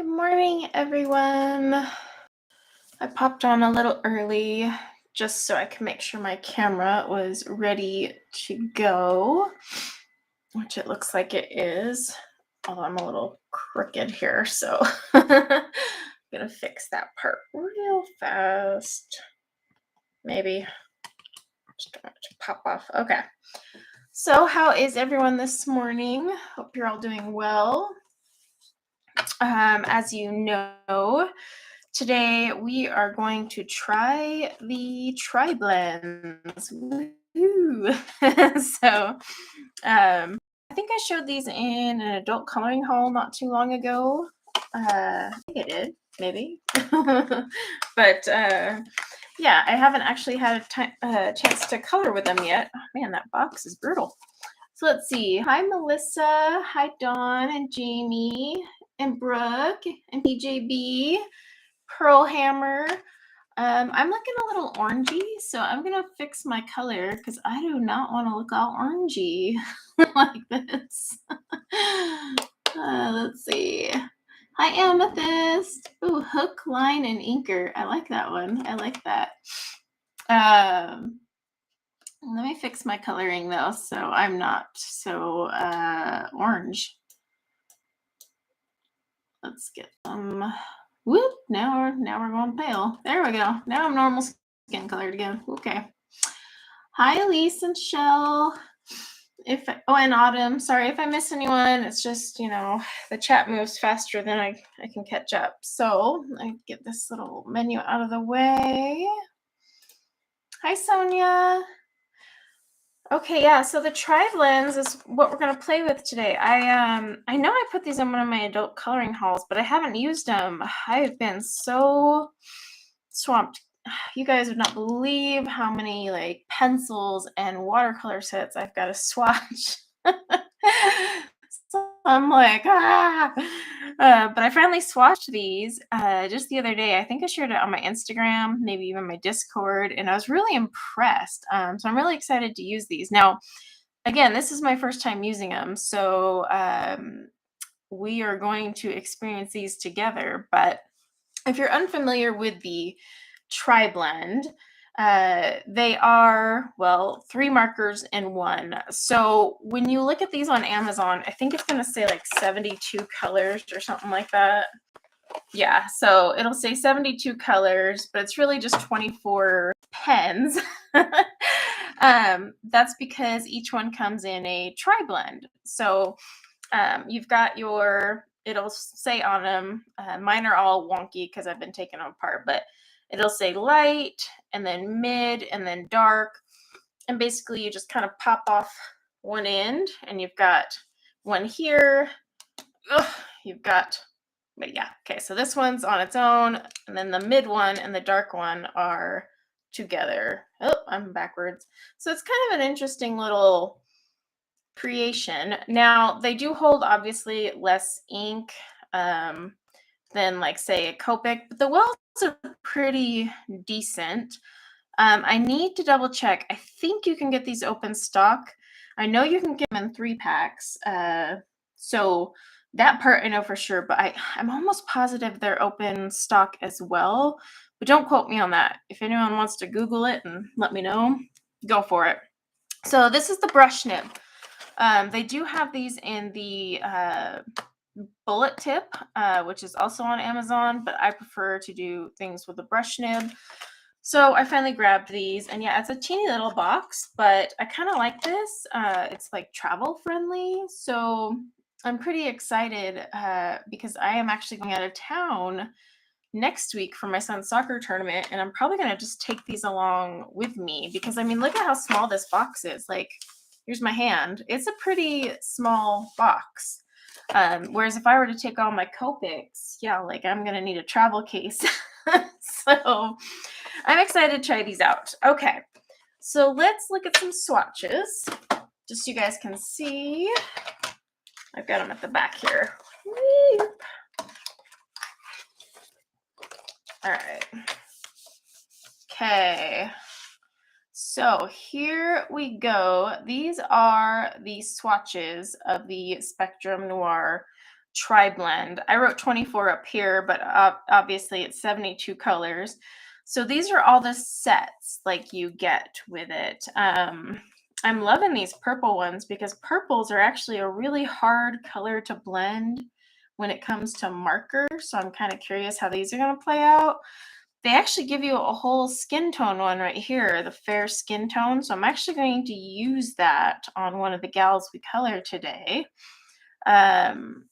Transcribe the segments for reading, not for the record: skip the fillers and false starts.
Good morning, everyone. I popped on a little early just so I could make sure my camera was ready to go, which it looks like it is, although I'm a little crooked here, so I'm gonna fix that part real fast. Maybe just don't want it to pop off. Okay. So how is everyone this morning? Hope you're all doing well. As you know, today we are going to try the tri-blends. Woo! So I think I showed these in an adult coloring haul not too long ago. I think I did, maybe. But yeah, I haven't actually had a chance to color with them yet. Oh, man, that box is brutal. So let's see. Hi, Melissa. Hi, Dawn and Jamie and Brooke and PJB. Pearl Hammer. I'm looking a little orangey, so I'm gonna fix my color because I do not want to look all orangey like this. Let's see. Hi, Amethyst. Ooh, hook, line, and inker. I like that one. I like that. Let me fix my coloring though, so I'm not so orange. Let's get them. Whoop! Now we're going pale. There we go. Now I'm normal skin colored again. Okay. Hi, Elise and Shell. And Autumn. Sorry if I miss anyone. It's just, the chat moves faster than I can catch up. So I get this little menu out of the way. Hi, Sonia. Okay, yeah, so the tri-blends is what we're going to play with today. I know I put these in one of my adult coloring hauls, but I haven't used them. I've been so swamped. You guys would not believe how many pencils and watercolor sets I've got to swatch. So I'm like, but I finally swatched these just the other day. I think I shared it on my Instagram, maybe even my Discord, and I was really impressed. So I'm really excited to use these. Now, again, this is my first time using them, so we are going to experience these together. But if you're unfamiliar with the tri-blend, they are, 3 markers in one. So when you look at these on Amazon, I think it's going to say like 72 colors or something like that. Yeah, so it'll say 72 colors, but it's really just 24 pens. That's because each one comes in a tri-blend. So you've got it'll say on them, mine are all wonky because I've been taking them apart, but it'll say light and then mid and then dark. And basically you just kind of pop off one end and you've got one here. But yeah, okay, so this one's on its own, and then the mid one and the dark one are together. Oh, I'm backwards. So it's kind of an interesting little creation. Now, they do hold obviously less ink than say a Copic, but the wells are pretty decent. I need to double check. I think you can get these open stock. I know you can get them in 3-packs. So that part I know for sure, but I'm almost positive they're open stock as well. But don't quote me on that. If anyone wants to Google it and let me know, go for it. So this is the brush nib. They do have these in the bullet tip, which is also on Amazon, but I prefer to do things with the brush nib. So I finally grabbed these, and yeah, it's a teeny little box, but I kind of like this. It's like travel friendly, so I'm pretty excited because I am actually going out of town next week for my son's soccer tournament, and I'm probably going to just take these along with me because, I mean, look at how small this box is. Here's my hand. It's a pretty small box. Whereas if I were to take all my Copics, yeah, I'm going to need a travel case. So I'm excited to try these out. Okay, so let's look at some swatches, just so you guys can see. I've got them at the back here. Whee! All right. Okay. So here we go. These are the swatches of the Spectrum Noir tri-blend. I wrote 24 up here, but obviously it's 72 colors. So these are all the sets like you get with it. I'm loving these purple ones because purples are actually a really hard color to blend when it comes to markers. So I'm kind of curious how these are going to play out. They actually give you a whole skin tone one right here, the fair skin tone. So I'm actually going to use that on one of the gals we color today. And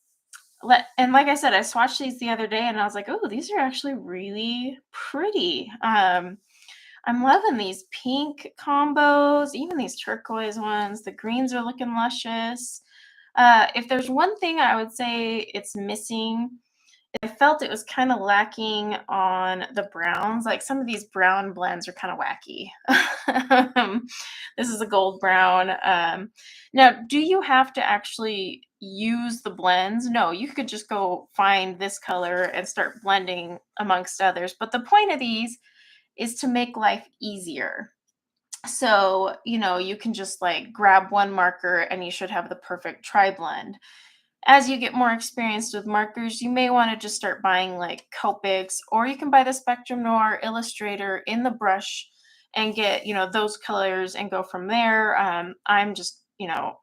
like I said, I swatched these the other day and I was like, oh, these are actually really pretty. I'm loving these pink combos, even these turquoise ones. The greens are looking luscious. If there's one thing I would say it's missing, I felt it was kind of lacking on the browns. Like some of these brown blends are kind of wacky. This is a gold brown. Now, do you have to actually use the blends? No, you could just go find this color and start blending amongst others. But the point of these is to make life easier. So, you can just like grab one marker and you should have the perfect tri-blend. As you get more experienced with markers, you may want to just start buying like Copics, or you can buy the Spectrum Noir Illustrator in the brush and get, those colors and go from there. I'm just,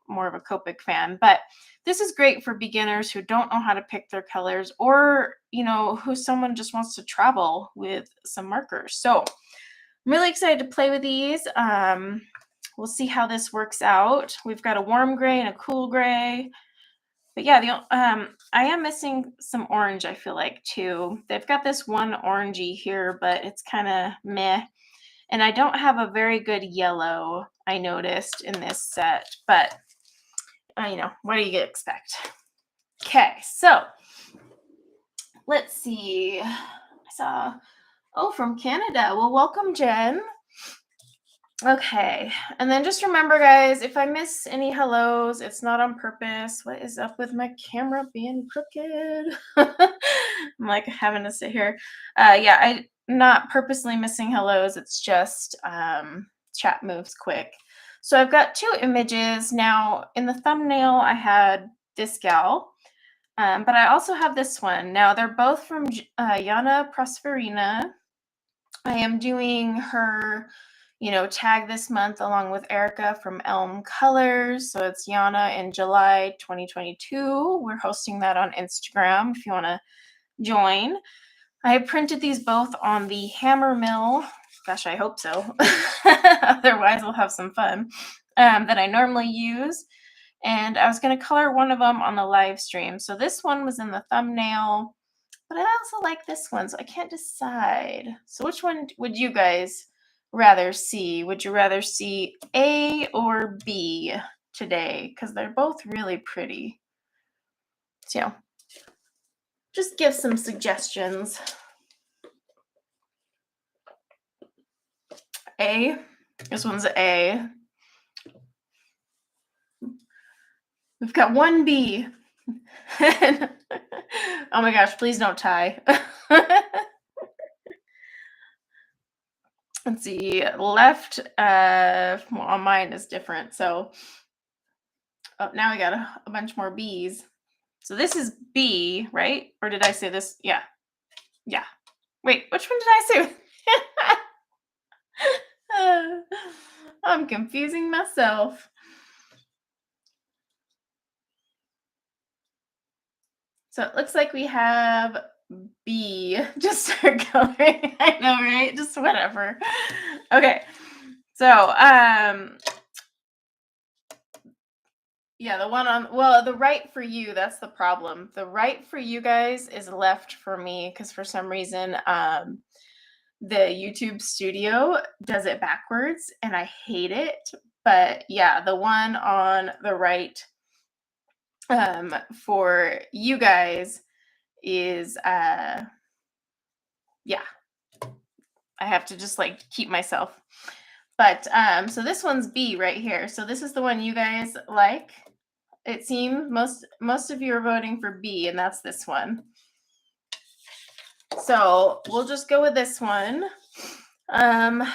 more of a Copic fan, but this is great for beginners who don't know how to pick their colors, or, who someone just wants to travel with some markers. So I'm really excited to play with these. We'll see how this works out. We've got a warm gray and a cool gray. But yeah, I am missing some orange, I feel like, too. They've got this one orangey here, but it's kind of meh. And I don't have a very good yellow, I noticed, in this set. But, what do you expect? Okay, so let's see. I saw, from Canada. Well, welcome, Jen. Okay, and then just remember, guys, if I miss any hellos, it's not on purpose. What is up with my camera being crooked? I'm like having to sit here. Yeah, I'm not purposely missing hellos. It's just chat moves quick. So I've got two images. Now, in the thumbnail, I had this gal, but I also have this one. Now, they're both from Yana Prosperina. I am doing her tag this month along with Erica from Elm Colors. So it's Yana in July 2022. We're hosting that on Instagram if you want to join. I printed these both on the hammer mill. Gosh, I hope so. Otherwise, we'll have some fun. That I normally use. And I was going to color one of them on the live stream. So this one was in the thumbnail, but I also like this one, so I can't decide. So which one would you guys rather see? Would you rather see A or B today? Because they're both really pretty. So just give some suggestions. A. This one's A. We've got one B. Oh my gosh, please don't tie. Let's see, left, well, mine is different. So now we got a bunch more B's. So this is B, right? Or did I say this? Yeah. Yeah. Wait, which one did I say? I'm confusing myself. So it looks like we have B. Just start coloring. I know, right? Just whatever. Okay. So, yeah, the one on, well, the right for you, that's the problem. The right for you guys is left for me because for some reason, the YouTube studio does it backwards and I hate it. But yeah, the one on the right for you guys is yeah, I have to just like keep myself. But so this one's B right here. So this is the one you guys like. It seems most of you are voting for B, and that's this one. So we'll just go with this one. Let's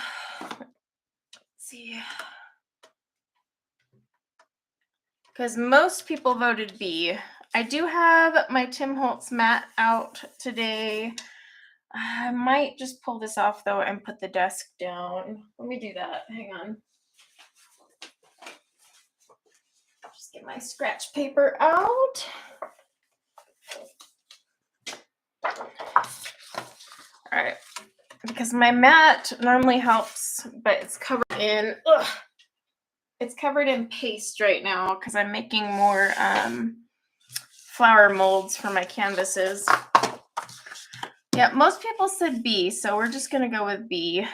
see. Because most people voted B. I do have my Tim Holtz mat out today. I might just pull this off though and put the desk down. Let me do that. Hang on. Just get my scratch paper out. All right. Because my mat normally helps, but it's covered in it's covered in paste right now because I'm making more flower molds for my canvases. Yeah, most people said B, so we're just gonna go with B,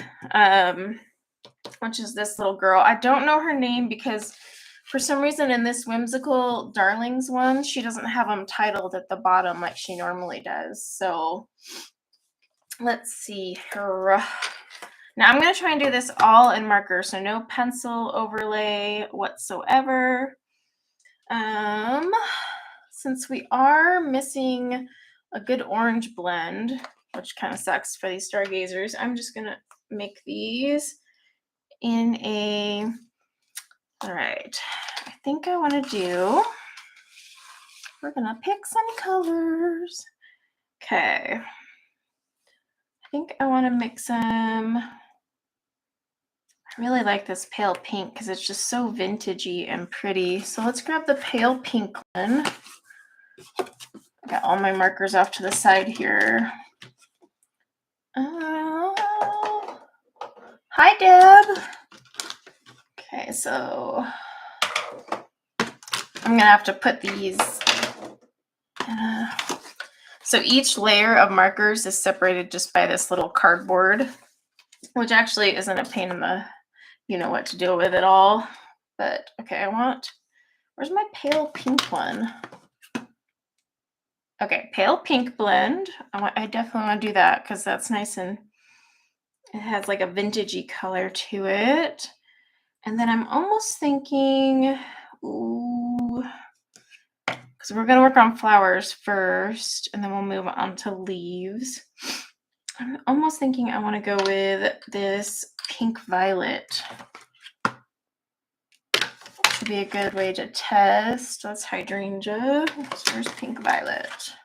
which is this little girl. I don't know her name because for some reason in this Whimsical Darlings one, she doesn't have them titled at the bottom like she normally does. So let's see her. Now I'm going to try and do this all in marker, so no pencil overlay whatsoever. Since we are missing a good orange blend, which kind of sucks for these stargazers, I'm just going to make these in a, all right, I think I want to do, we're going to pick some colors. Okay. I think I want to mix them. I really like this pale pink because it's just so vintagey and pretty. So let's grab the pale pink one. I got all my markers off to the side here. Hi, Deb. Okay, so I'm going to have to put these. So each layer of markers is separated just by this little cardboard, which actually isn't a pain in the you know what to deal with at all. But okay, where's my pale pink one? Okay, pale pink blend. I definitely want to do that because that's nice and it has like a vintagey color to it. And then I'm almost thinking, ooh, because we're going to work on flowers first and then we'll move on to leaves. I'm almost thinking I want to go with this pink violet. Would be a good way to test. That's hydrangea. So where's pink violet?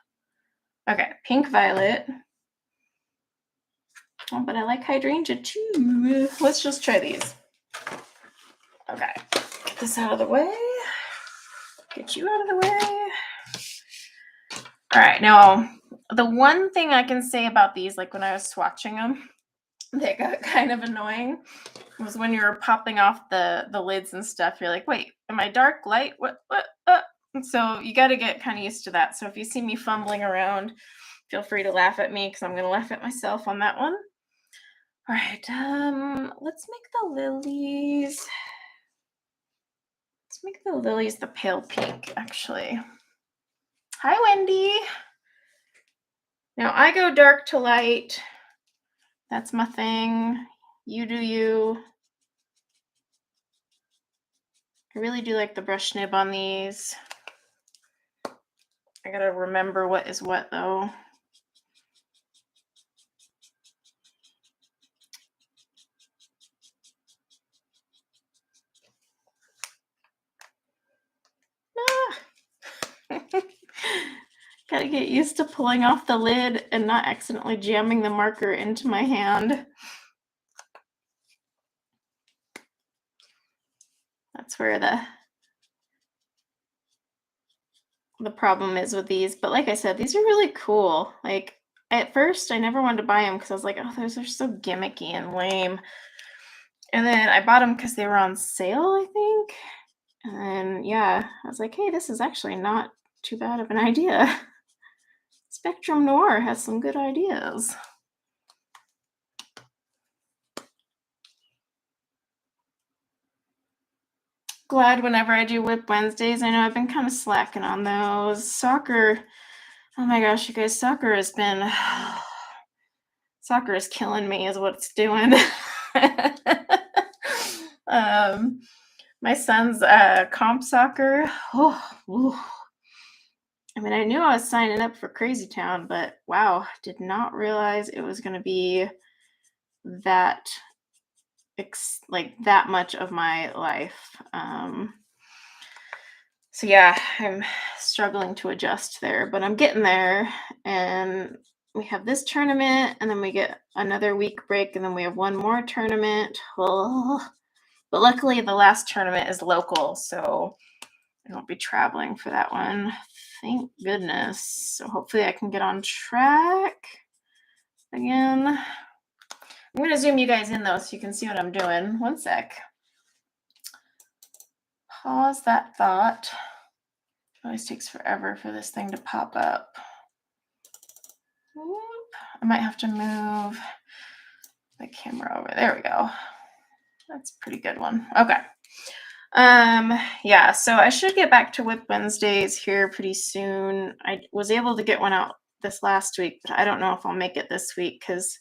Okay, pink violet. Oh, but I like hydrangea too. Let's just try these. Okay, get this out of the way. Get you out of the way. All right, now the one thing I can say about these, like when I was swatching them, they got kind of annoying, was when you were popping off the lids and stuff. You're like, wait, am I dark, light? What? So you got to get kind of used to that. So if you see me fumbling around, feel free to laugh at me because I'm going to laugh at myself on that one. All right, let's make the lilies. Let's make the lilies the pale pink, actually. Hi, Wendy. Now I go dark to light. That's my thing. You do you. I really do like the brush nib on these. I gotta remember what is what though. Gotta get used to pulling off the lid and not accidentally jamming the marker into my hand. That's where the problem is with these. But like I said, these are really cool. Like at first I never wanted to buy them because I was like, oh, those are so gimmicky and lame. And then I bought them because they were on sale, I think. And yeah, I was like, hey, this is actually not too bad of an idea. Spectrum Noir has some good ideas. Glad whenever I do Whip Wednesdays. I know I've been kind of slacking on those. Soccer, oh my gosh, you guys, soccer is killing me is what it's doing. My son's comp soccer. I mean, I knew I was signing up for Crazy Town, but wow, did not realize it was going to be that that much of my life. So yeah, I'm struggling to adjust there, but I'm getting there. And we have this tournament, and then we get another week break, and then we have one more tournament. Oh. But luckily, the last tournament is local, so I won't be traveling for that one. Thank goodness. So hopefully I can get on track again. I'm going to zoom you guys in, though, so you can see what I'm doing. One sec. Pause that thought. It always takes forever for this thing to pop up. Whoop. I might have to move the camera over. There we go. That's a pretty good one. Okay. Yeah, so I should get back to Whip Wednesdays here pretty soon. I was able to get one out this last week, but I don't know if I'll make it this week because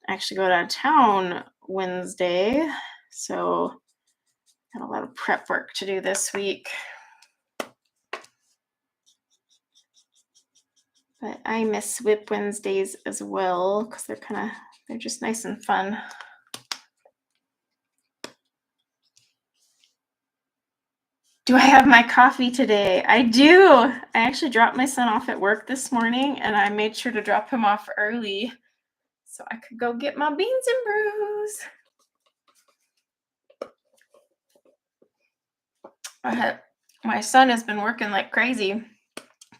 I actually go out of town Wednesday. So got a lot of prep work to do this week. But I miss Whip Wednesdays as well because they're just nice and fun. Do I have my coffee today? I do. I actually dropped my son off at work this morning, and I made sure to drop him off early so I could go get my beans and brews. My son has been working like crazy.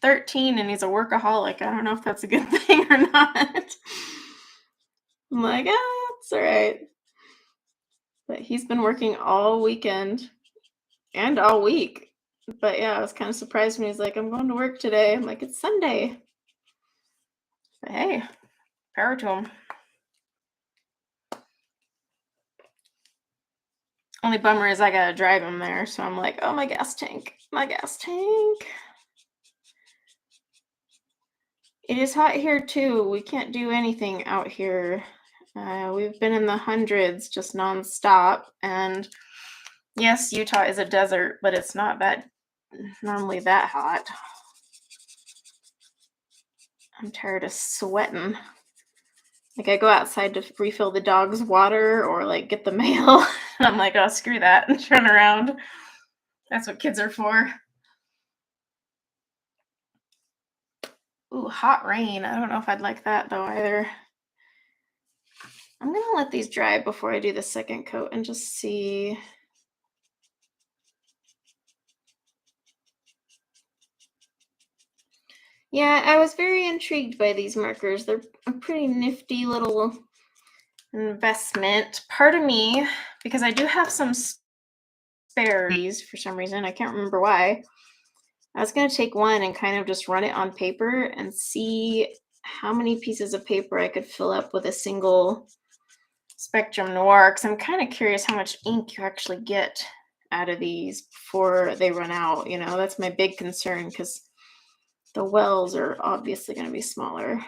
13, and he's a workaholic. I don't know if that's a good thing or not. I'm like, it's all right. But he's been working all weekend and all week. But yeah, I was kind of surprised when he's like, I'm going to work today. I'm like, it's Sunday. But hey, power to him. Only bummer is I gotta drive him there. So I'm like, oh, my gas tank. It is hot here too. We can't do anything out here. We've been in the hundreds just nonstop. And yes, Utah is a desert, but it's not normally that hot. I'm tired of sweating. Like I go outside to refill the dog's water or like get the mail. And I'm like, oh, screw that, and turn around. That's what kids are for. Ooh, hot rain. I don't know if I'd like that though either. I'm going to let these dry before I do the second coat and just see. Yeah, I was very intrigued by these markers. They're a pretty nifty little investment. Part of me, because I do have some spares for some reason, I can't remember why, I was going to take one and kind of just run it on paper and see how many pieces of paper I could fill up with a single Spectrum Noir, because I'm kind of curious how much ink you actually get out of these before they run out. You know, that's my big concern because the wells are obviously going to be smaller.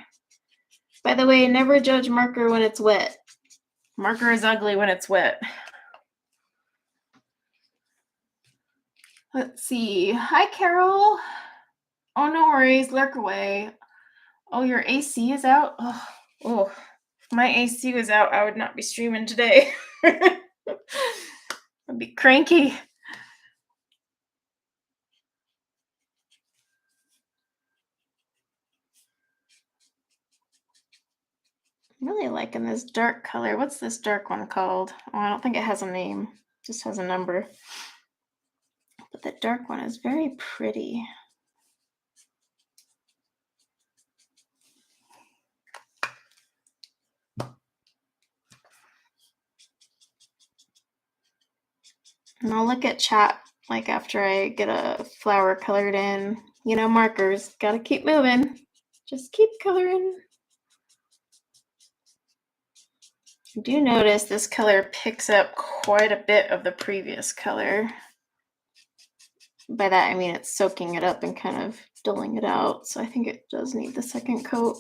By the way, never judge marker when it's wet. Marker is ugly when it's wet. Let's see. Hi, Carol. Oh, no worries. Lurk away. Oh, your AC is out? Oh, if my AC was out, I would not be streaming today. I'd be cranky. I'm really liking this dark color. What's this dark one called? Oh, I don't think it has a name. It just has a number. But the dark one is very pretty. And I'll look at chat like after I get a flower colored in. You know, markers. Gotta keep moving. Just keep coloring. I do notice this color picks up quite a bit of the previous color. By that, I mean it's soaking it up and kind of dulling it out. So I think it does need the second coat.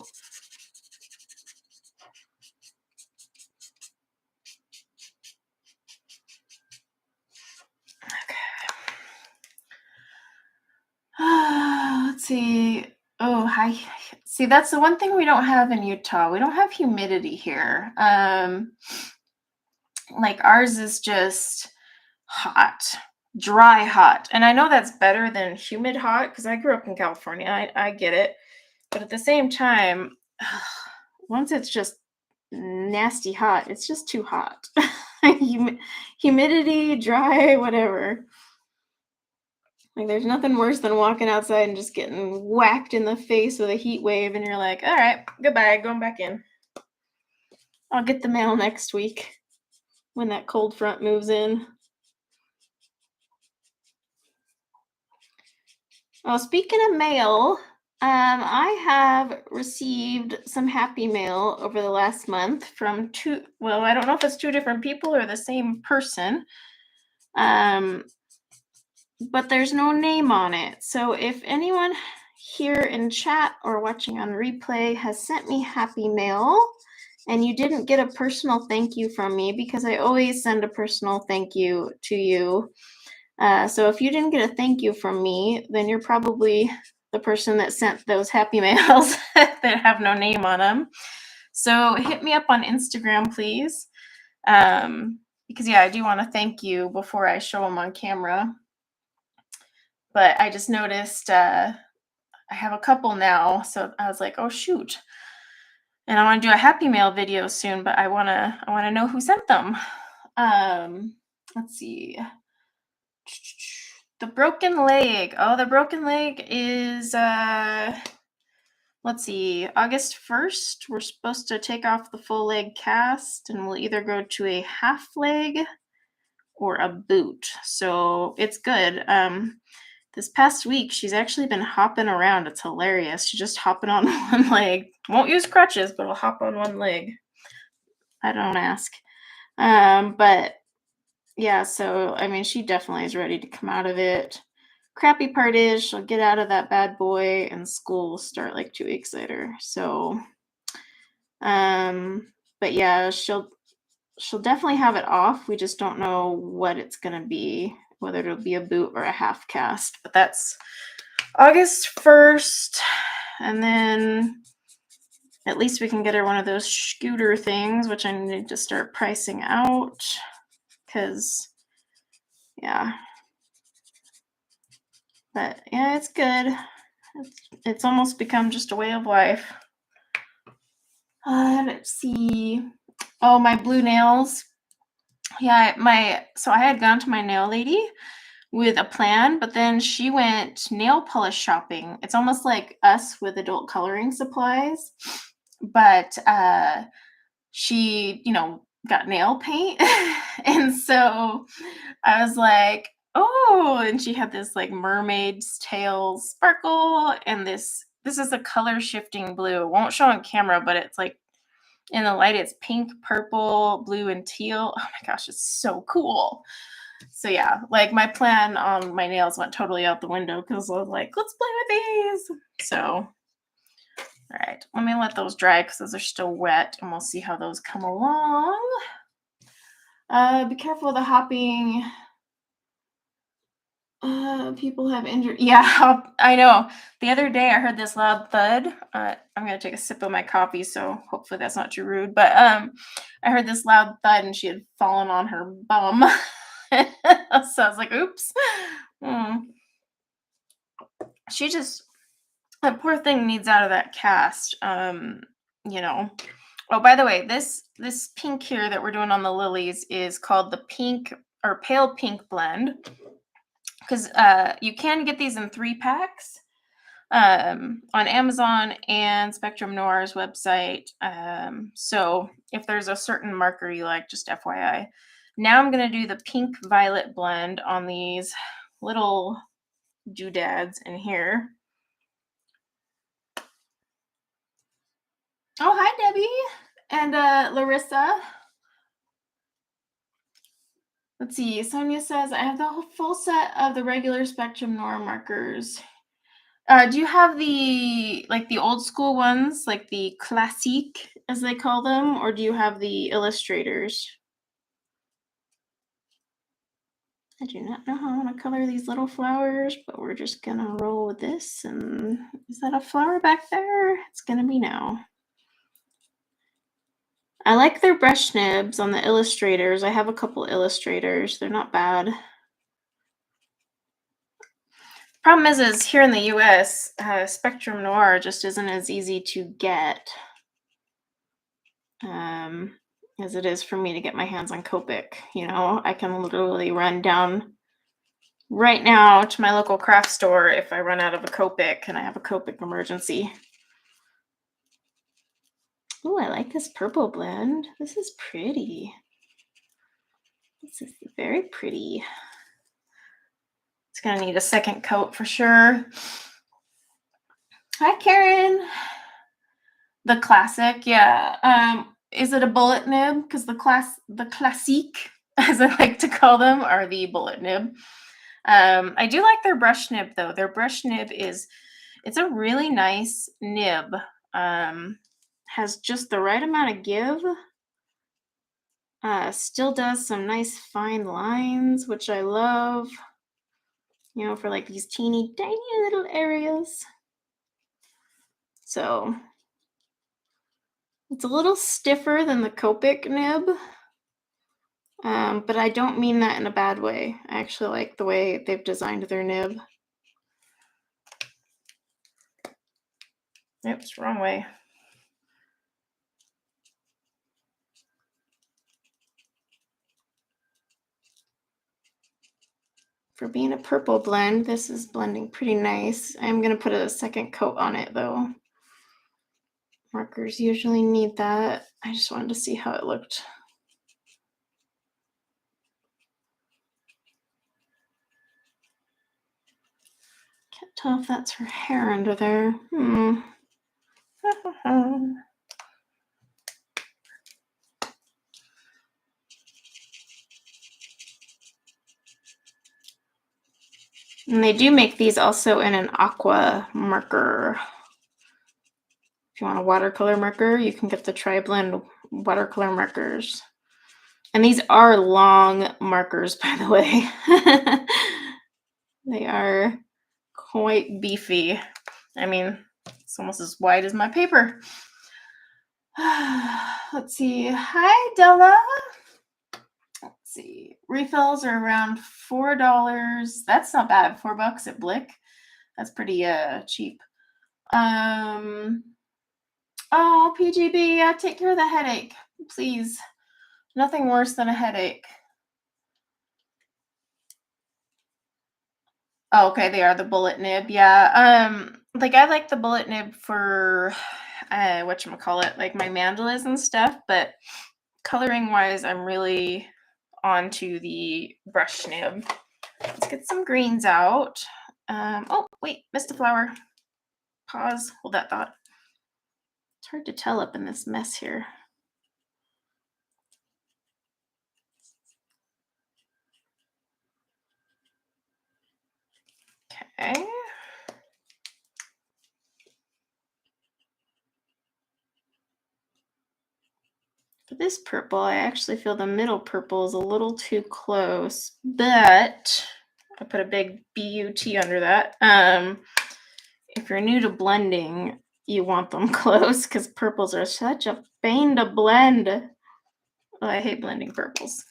Let's see. Oh, hi. See, that's the one thing we don't have in Utah. We don't have humidity here. Like ours is just hot. dry hot. And I know that's better than humid hot because I grew up in California. I get it. But at the same time, once it's just nasty hot, it's just too hot. Humidity, dry, whatever. Like there's nothing worse than walking outside and just getting whacked in the face with a heat wave and you're like, all right, goodbye, going back in. I'll get the mail next week when that cold front moves in. Well, speaking of mail, I have received some happy mail over the last month from I don't know if it's two different people or the same person. But there's no name on it. So if anyone here in chat or watching on replay has sent me happy mail and you didn't get a personal thank you from me, because I always send a personal thank you to you. So if you didn't get a thank you from me, then you're probably the person that sent those happy mails that have no name on them. So hit me up on Instagram, please. Because yeah, I do want to thank you before I show them on camera. But I just noticed I have a couple now, so I was like, oh shoot. And I want to do a happy mail video soon, but I wanna know who sent them. Let's see. The broken leg. Oh, the broken leg is let's see, August 1st. We're supposed to take off the full leg cast and we'll either go to a half leg or a boot. So it's good. This past week, she's actually been hopping around. It's hilarious. She's just hopping on one leg. Won't use crutches, but will hop on one leg. I don't ask. But yeah, so, I mean, she definitely is ready to come out of it. Crappy part is she'll get out of that bad boy and school will start like 2 weeks later. So, but yeah, she'll definitely have it off. We just don't know what it's going to be, whether it'll be a boot or a half cast. But that's August 1st, and then at least we can get her one of those scooter things, which I need to start pricing out, because, yeah. But, yeah, it's good. It's almost become just a way of life. Let's see. Oh, my blue nails. Yeah, so I had gone to my nail lady with a plan, but then she went nail polish shopping. It's almost like us with adult coloring supplies, but she, got nail paint. And so I was like, oh, and she had this like mermaid's tail sparkle, and this is a color shifting blue. It won't show on camera, but it's like in the light, it's pink, purple, blue, and teal. Oh my gosh, it's so cool. So yeah, like my plan on my nails went totally out the window because I was like, let's play with these. So, all right, let me let those dry because those are still wet, and we'll see how those come along. Be careful of the hopping. People have injured. Yeah, I know. The other day I heard this loud thud. I'm gonna take a sip of my coffee, so hopefully that's not too rude. But I heard this loud thud, and she had fallen on her bum. So I was like, "Oops." She just, that poor thing needs out of that cast. Oh, by the way, this pink here that we're doing on the lilies is called the pink or pale pink blend. Because you can get these in 3 packs on Amazon and Spectrum Noir's website. So if there's a certain marker you like, just FYI. Now I'm going to do the pink violet blend on these little doodads in here. Oh, hi, Debbie and Larissa. Let's see. Sonia says, I have the full set of the regular Spectrum Noir markers. Do you have the old school ones, like the classique, as they call them, or do you have the illustrators? I do not know how I want to color these little flowers, but we're just gonna roll with this. And is that a flower back there? It's gonna be now. I like their brush nibs on the illustrators. I have a couple illustrators. They're not bad. Problem is here in the US, Spectrum Noir just isn't as easy to get as it is for me to get my hands on Copic. You know, I can literally run down right now to my local craft store if I run out of a Copic and I have a Copic emergency. Oh, I like this purple blend. This is pretty. This is very pretty. It's gonna need a second coat for sure. Hi, Karen. The classic, yeah. Is it a bullet nib? Because the classique, as I like to call them, are the bullet nib. I do like their brush nib though. Their brush nib it's a really nice nib. Has just the right amount of give. Still does some nice fine lines, which I love. You know, for like these teeny tiny little areas. So it's a little stiffer than the Copic nib. But I don't mean that in a bad way. I actually like the way they've designed their nib. Oops, wrong way. For being a purple blend, this is blending pretty nice. I'm going to put a second coat on it though. Markers usually need that. I just wanted to see how it looked. Can't tell if that's her hair under there. And they do make these also in an aqua marker. If you want a watercolor marker, you can get the Tri-Blend watercolor markers. And these are long markers, by the way. They are quite beefy. I mean, it's almost as wide as my paper. Let's see. Hi, Della. Let's see. Refills are around $4. That's not bad. $4 at Blick. That's pretty cheap. Oh, PGB, take care of the headache, please. Nothing worse than a headache. Oh, okay, they are the bullet nib. Yeah. Like I like the bullet nib for whatchamacallit, like my mandalas and stuff, but coloring wise, I'm really onto the brush nib. Let's get some greens out. Oh, wait, missed a flower. Pause, hold that thought. It's hard to tell up in this mess here. Okay. For this purple, I actually feel the middle purple is a little too close, but I put a big BUT under that. If you're new to blending, you want them close because purples are such a pain to blend. Oh, I hate blending purples.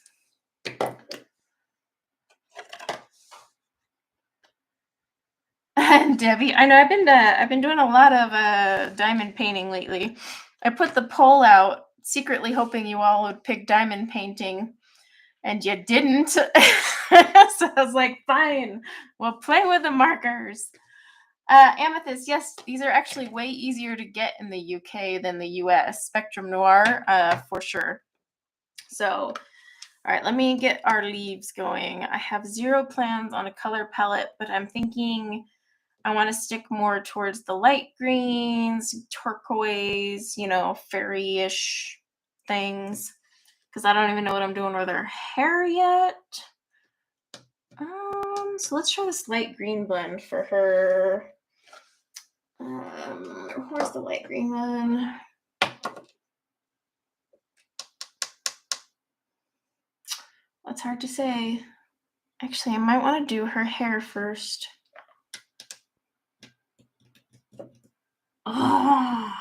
And Debbie, I know I've been doing a lot of diamond painting lately. I put the poll out secretly hoping you all would pick diamond painting, and you didn't. So I was like, fine, we'll play with the markers. Amethyst, yes, these are actually way easier to get in the UK than the US. Spectrum Noir, for sure. So, all right, let me get our leaves going. I have 0 plans on a color palette, but I'm thinking I want to stick more towards the light greens, turquoise, you know, fairy-ish things. Because I don't even know what I'm doing with her hair yet. So let's try this light green blend for her. Where's the light green one? That's hard to say. Actually, I might want to do her hair first. Oh,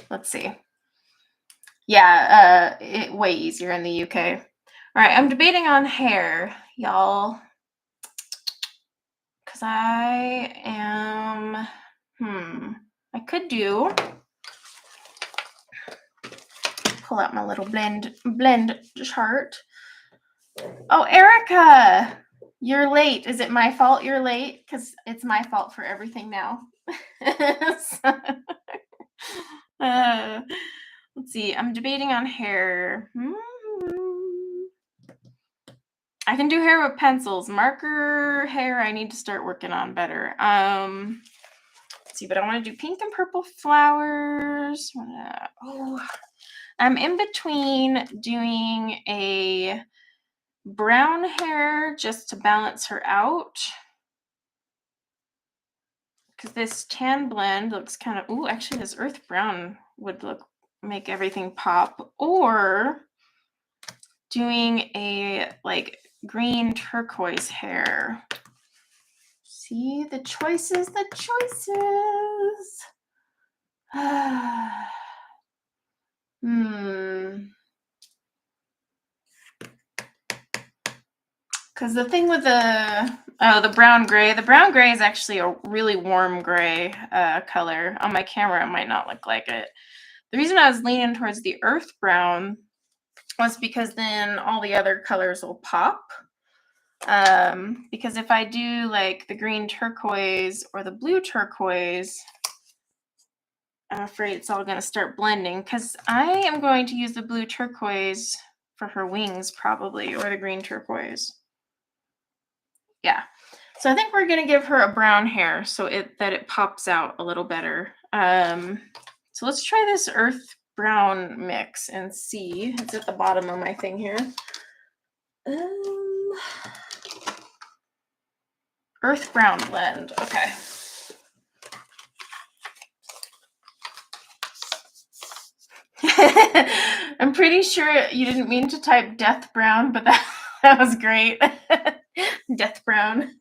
let's see. Yeah, way easier in the UK. All right, I'm debating on hair, y'all. Because I am, I could pull out my little blend chart. Oh, Erica, you're late. Is it my fault you're late? Because it's my fault for everything now. Let's see. I'm debating on hair. I can do hair with pencils. Marker hair, I need to start working on better. Let's see, but I want to do pink and purple flowers. I'm in between doing a brown hair just to balance her out. Because this tan blend looks kind of, actually this earth brown would make everything pop. Or doing a like green turquoise hair. See the choices. Because the thing with the brown gray is actually a really warm gray color. On my camera, it might not look like it. The reason I was leaning towards the earth brown was because then all the other colors will pop. Because if I do like the green turquoise or the blue turquoise, I'm afraid it's all going to start blending, because I am going to use the blue turquoise for her wings probably, or the green turquoise. Yeah. So I think we're going to give her a brown hair so that it pops out a little better. So let's try this earth brown mix and see. It's at the bottom of my thing here. Earth brown blend. Okay. I'm pretty sure you didn't mean to type death brown, but that was great. Death brown.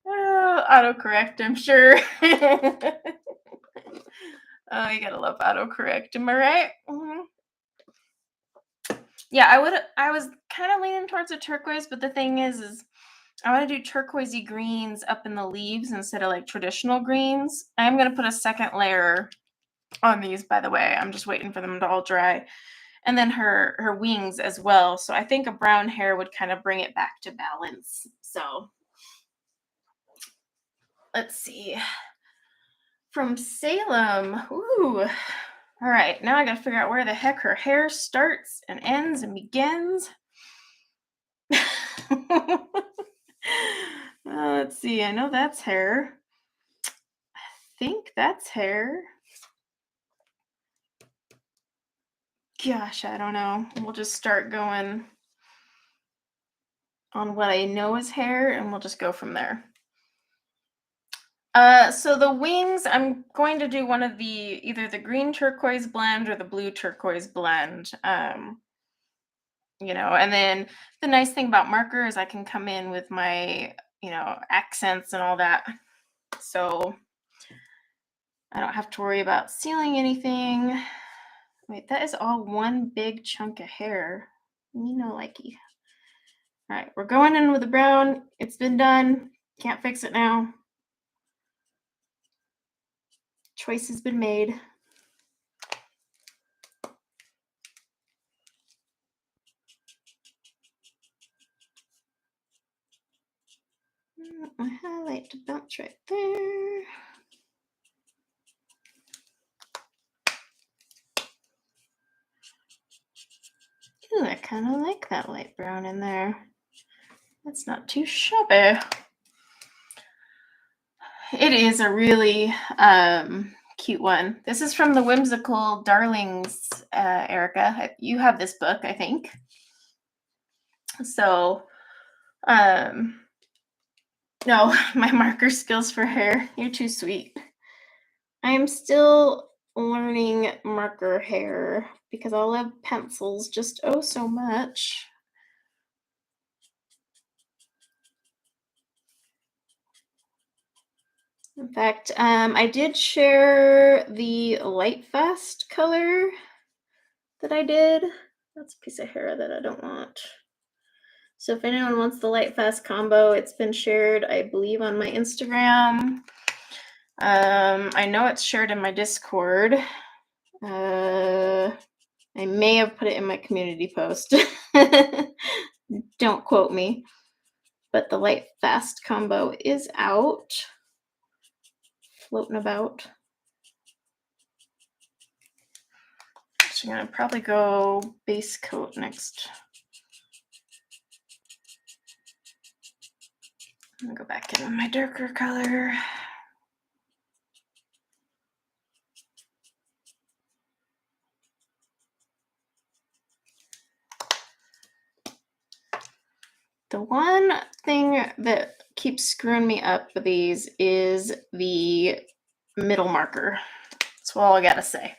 Autocorrect, I'm sure. Oh, you gotta love autocorrect, am I right? Yeah, I was kind of leaning towards a turquoise, but the thing is I want to do turquoisey greens up in the leaves instead of like traditional greens. I'm gonna put a second layer on these, by the way. I'm just waiting for them to all dry. And then her wings as well. So I think a brown hair would kind of bring it back to balance. So let's see. From Salem. Ooh. All right, now I gotta figure out where the heck her hair starts and ends and begins. Let's see. I know that's hair. I think that's hair. Gosh, I don't know. We'll just start going on what I know is hair, and we'll just go from there. So the wings, I'm going to do one of either the green turquoise blend or the blue turquoise blend. And then the nice thing about marker is I can come in with my, accents and all that. So I don't have to worry about sealing anything. Wait, that is all one big chunk of hair. Me no likey. All right, we're going in with the brown. It's been done. Can't fix it now. Choice has been made. My highlight to bounce right there. Ooh, I kind of like that light brown in there. That's not too shabby. It is a really cute one. This is from the Whimsical Darlings, Erica. You have this book, I think. So, no, my marker skills for hair. You're too sweet. I'm still learning marker hair because I love pencils just so much. In fact, I did share the Light Fast color that I did. That's a piece of hair that I don't want. So if anyone wants the light fast combo, it's been shared, I believe, on my Instagram. I know it's shared in my Discord. I may have put it in my community post. Don't quote me. But the light fast combo is out, floating about. Actually, I'm gonna probably go base coat next. I'm gonna go back in my darker color. The one thing that keeps screwing me up with these is the middle marker. That's all I gotta say.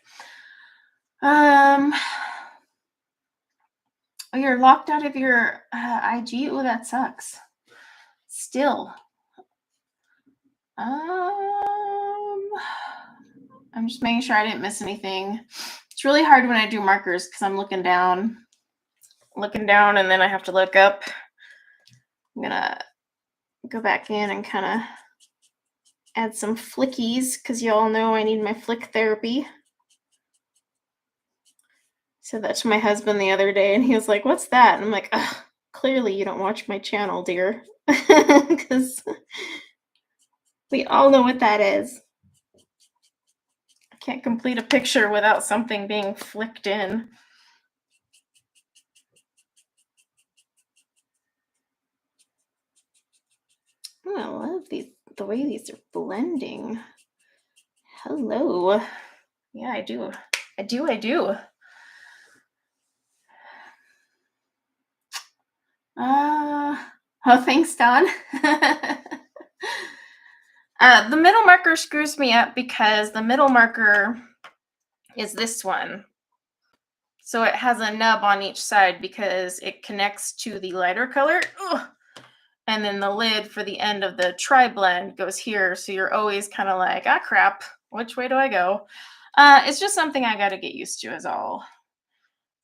Oh, you're locked out of your IG? Oh, that sucks. Still. I'm just making sure I didn't miss anything. It's really hard when I do markers because I'm looking down, and then I have to look up. I'm gonna go back in and kind of add some flickies because y'all know I need my flick therapy. Said that to my husband the other day and he was like, "What's that?" And I'm like, "Ugh, clearly you don't watch my channel, dear." Because we all know what that is. I can't complete a picture without something being flicked in. Oh, I love the way these are blending. Hello. Yeah, I do. Oh, thanks, Don. The middle marker screws me up because the middle marker is this one. So it has a nub on each side because it connects to the lighter color. Ugh. And then the lid for the end of the tri-blend goes here. So you're always kind of like, ah, crap, which way do I go? It's just something I got to get used to is all.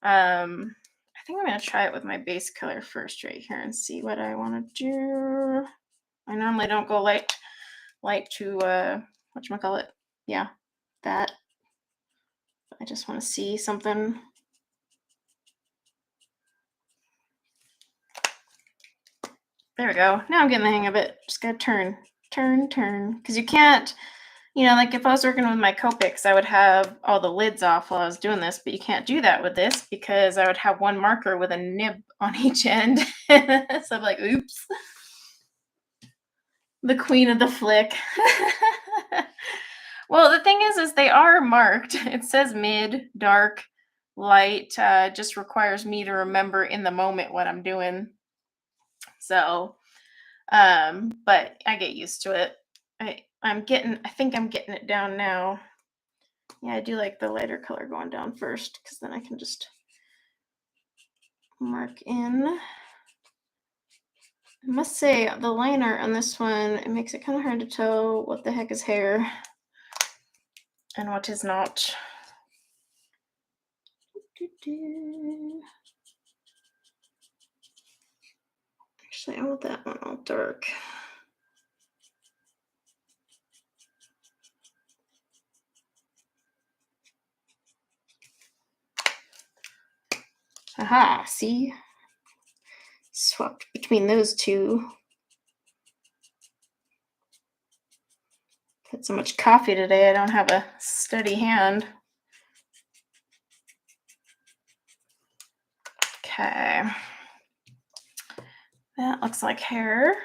I think I'm going to try it with my base color first right here and see what I want to do. I normally don't go light to, whatchamacallit? Yeah, that. I just want to see something. There we go. Now I'm getting the hang of it. Just gotta turn. Because you can't, like if I was working with my Copics, I would have all the lids off while I was doing this, but you can't do that with this because I would have one marker with a nib on each end. So I'm like, oops. The queen of the flick. Well, the thing is they are marked. It says mid, dark, light. Just requires me to remember in the moment what I'm doing. So, but I get used to it. I think I'm getting it down now. Yeah, I do like the lighter color going down first because then I can just mark in. I must say the liner on this one, it makes it kind of hard to tell what the heck is hair and what is not. Actually, I want that one all dark. Aha, see? Swapped between those two. Had so much coffee today, I don't have a steady hand. Okay. That looks like hair.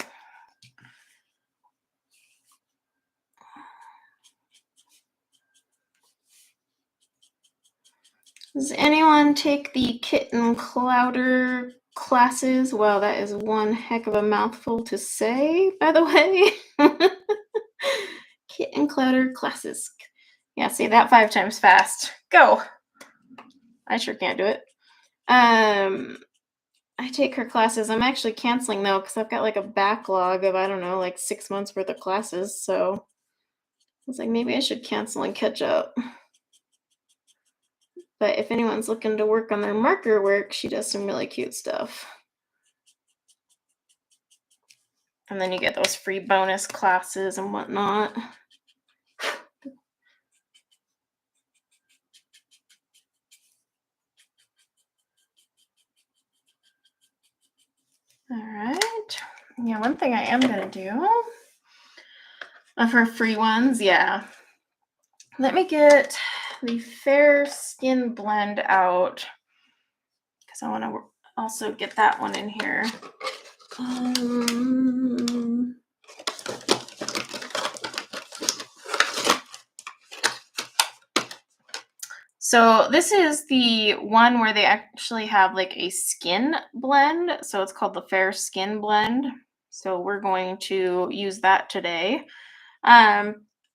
Does anyone take the kitten clouder classes? Wow, that is one heck of a mouthful to say, by the way. Kitten clouder classes. Yeah, say that 5 times fast. Go. I sure can't do it. I take her classes. I'm actually canceling though because I've got like a backlog of, I don't know, like 6 months worth of classes. So I was like, maybe I should cancel and catch up. But if anyone's looking to work on their marker work, she does some really cute stuff. And then you get those free bonus classes and whatnot. All right. Yeah, one thing I am going to do for free ones, yeah. Let me get the Fair Skin Blend out because I want to also get that one in here. So this is the one where they actually have like a skin blend. So it's called the Fair Skin Blend. So we're going to use that today.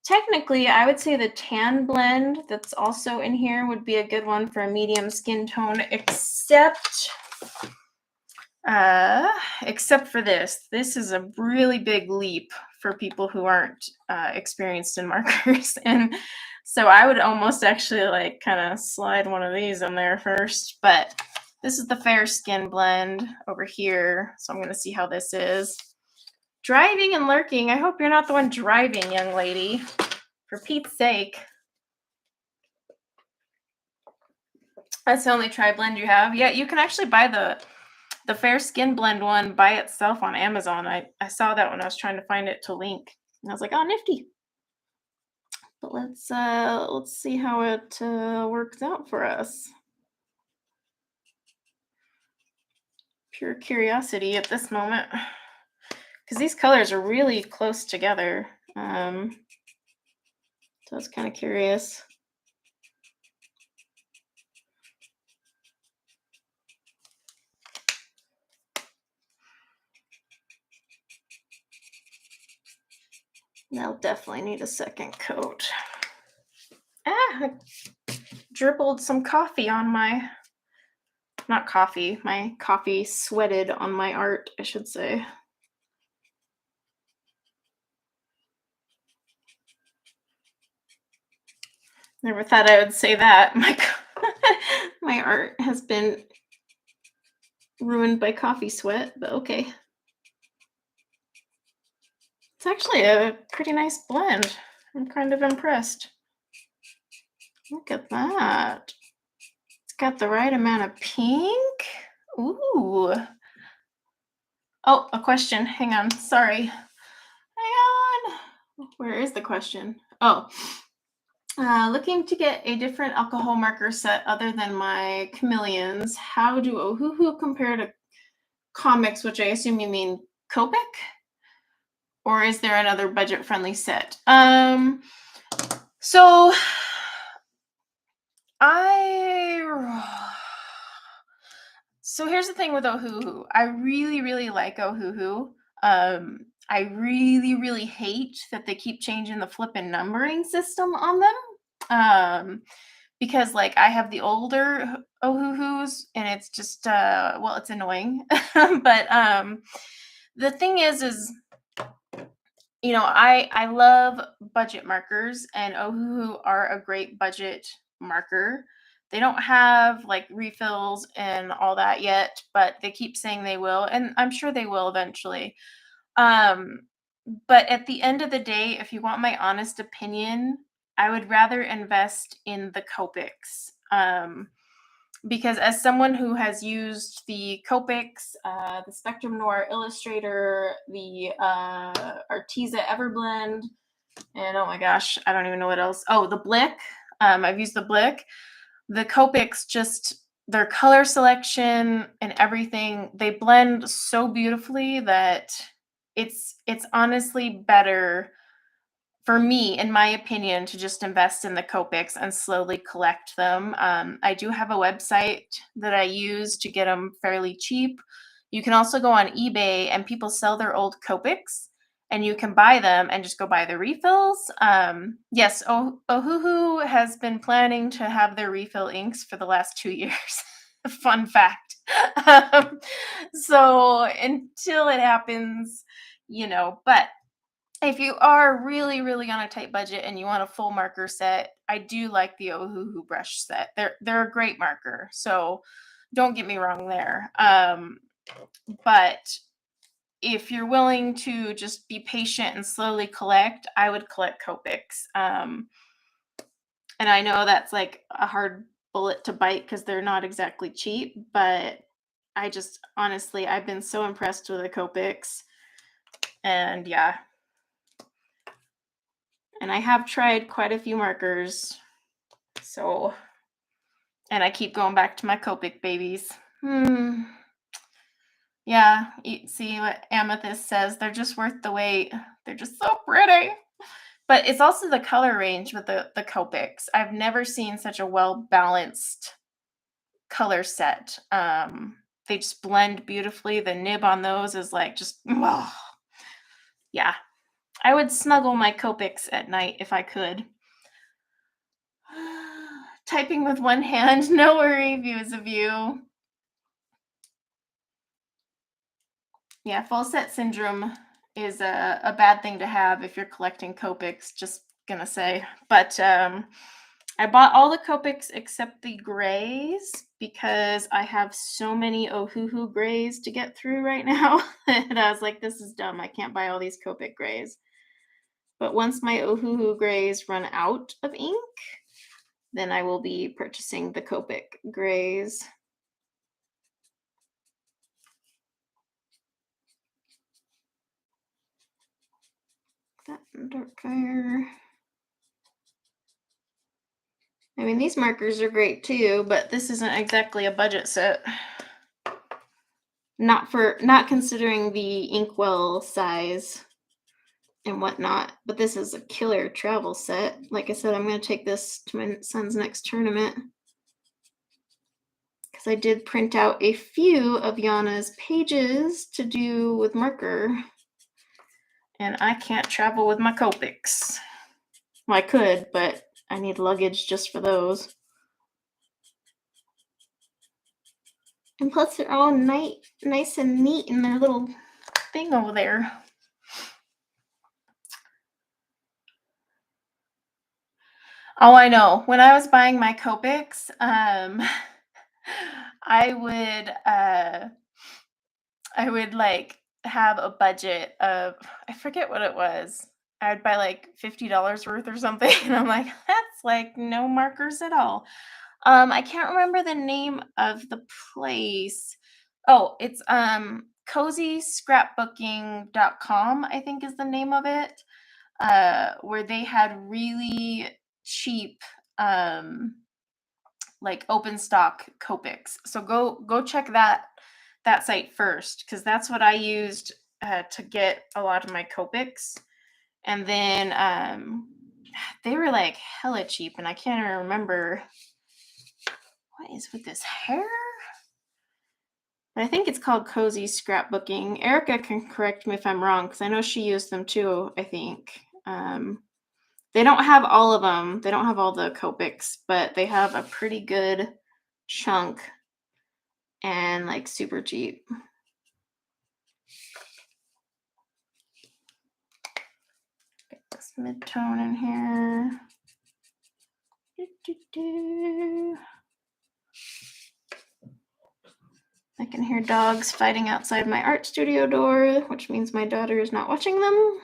Technically, I would say the tan blend that's also in here would be a good one for a medium skin tone, except for this. This is a really big leap for people who aren't experienced in markers. And so I would almost actually like kind of slide one of these in there first. But this is the Fair Skin Blend over here. So I'm going to see how this is. Driving and lurking. I hope you're not the one driving, young lady. For Pete's sake. That's the only tri-blend you have? Yeah, you can actually buy the Fair Skin Blend one by itself on Amazon. I saw that when I was trying to find it to link. And I was like, oh, nifty. But let's see how it works out for us. Pure curiosity at this moment. Because these colors are really close together. So I was kind of curious. They'll definitely need a second coat. I dribbled some coffee on my, not coffee, my coffee sweated on my art, I should say. Never thought I would say that. My art has been ruined by coffee sweat, but okay. It's actually a pretty nice blend. I'm kind of impressed. Look at that. It's got the right amount of pink. Ooh. Oh, a question. Hang on. Sorry. Hang on. Where is the question? Oh. Looking to get a different alcohol marker set other than my chameleons. How do Ohuhu compare to comics, which I assume you mean Copic? Or is there another budget-friendly set? So here's the thing with Ohuhu. I really, really like Ohuhu. I really, really hate that they keep changing the flippin' numbering system on them. Because like I have the older Ohuhus and it's just well, it's annoying. But the thing is you know, I love budget markers, and Ohuhu are a great budget marker. They don't have like refills and all that yet, but they keep saying they will, and I'm sure they will eventually. But at the end of the day, if you want my honest opinion, I would rather invest in the Copics. Because as someone who has used the Copics, the Spectrum Noir Illustrator, the Arteza Everblend, and oh my gosh, I don't even know what else. Oh, the Blick. I've used the Blick. The Copics, just their color selection and everything, they blend so beautifully that it's honestly better for me, in my opinion, to just invest in the Copics and slowly collect them. I do have a website that I use to get them fairly cheap. You can also go on eBay and people sell their old Copics and you can buy them and just go buy the refills. Yes, Ohuhu has been planning to have their refill inks for the last 2 years. Fun fact. So until it happens, you know, but if you are really, really on a tight budget and you want a full marker set, I do like the Ohuhu brush set. They're a great marker, so don't get me wrong there. But if you're willing to just be patient and slowly collect, I would collect Copics. And I know that's like a hard bullet to bite because they're not exactly cheap, but I just honestly, I've been so impressed with the Copics. And yeah. And I have tried quite a few markers. So, and I keep going back to my Copic babies. Yeah, you see what Amethyst says. They're just worth the wait. They're just so pretty. But it's also the color range with the Copics. I've never seen such a well-balanced color set. They just blend beautifully. The nib on those is like just, oh, yeah. I would snuggle my Copics at night if I could. Typing with one hand, no worry, views of you. Yeah, full set syndrome is a bad thing to have if you're collecting Copics, just gonna say. But I bought all the Copics except the grays because I have so many Ohuhu grays to get through right now. And I was like, this is dumb. I can't buy all these Copic grays. But once my Ohuhu grays run out of ink, then I will be purchasing the Copic grays. That dark fire. I mean, these markers are great too, but this isn't exactly a budget set. Not considering the inkwell size and whatnot, but this is a killer travel set. Like I said, I'm going to take this to my son's next tournament because I did print out a few of Yana's pages to do with marker, and I can't travel with my Copics. Well, I could, but I need luggage just for those. And plus, they're all nice and neat in their little thing over there. Oh, I know. When I was buying my Copics, I would like have a budget of, I forget what it was. I'd buy like $50 worth or something, and I'm like, that's like no markers at all. I can't remember the name of the place. Oh, it's cozyscrapbooking.com, I think is the name of it. Where they had really cheap like open stock Copics. So go check that site first, because that's what I used to get a lot of my Copics. And then they were like hella cheap, and I can't even remember what is with this hair. But I think it's called Cozy Scrapbooking. Erica can correct me if I'm wrong, because I know she used them too, I think. They don't have all of them. They don't have all the Copics, but they have a pretty good chunk and like super cheap. Get this mid-tone in here. I can hear dogs fighting outside my art studio door, which means my daughter is not watching them.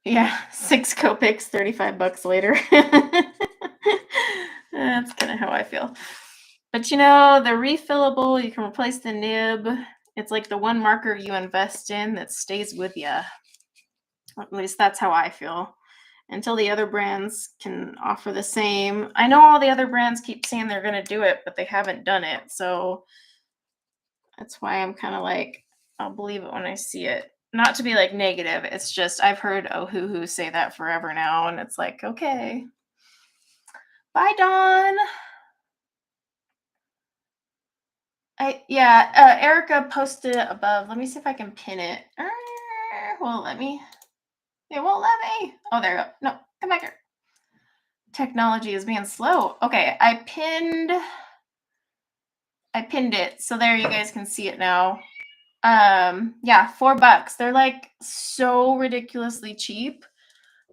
Yeah, 6 Copics, $35 later. That's kind of how I feel. But you know, they're refillable. You can replace the nib. It's like the one marker you invest in that stays with you. At least that's how I feel. Until the other brands can offer the same. I know all the other brands keep saying they're going to do it, but they haven't done it. So that's why I'm kind of like, I'll believe it when I see it. Not to be like negative. It's just I've heard Ohuhu say that forever now, and it's like, okay. Bye, Dawn. Erica posted it above. Let me see if I can pin it. Won't let me. It won't let me. Oh, there you go. No, come back here. Technology is being slow. Okay, I pinned it, so there you guys can see it now. Yeah, $4. They're like so ridiculously cheap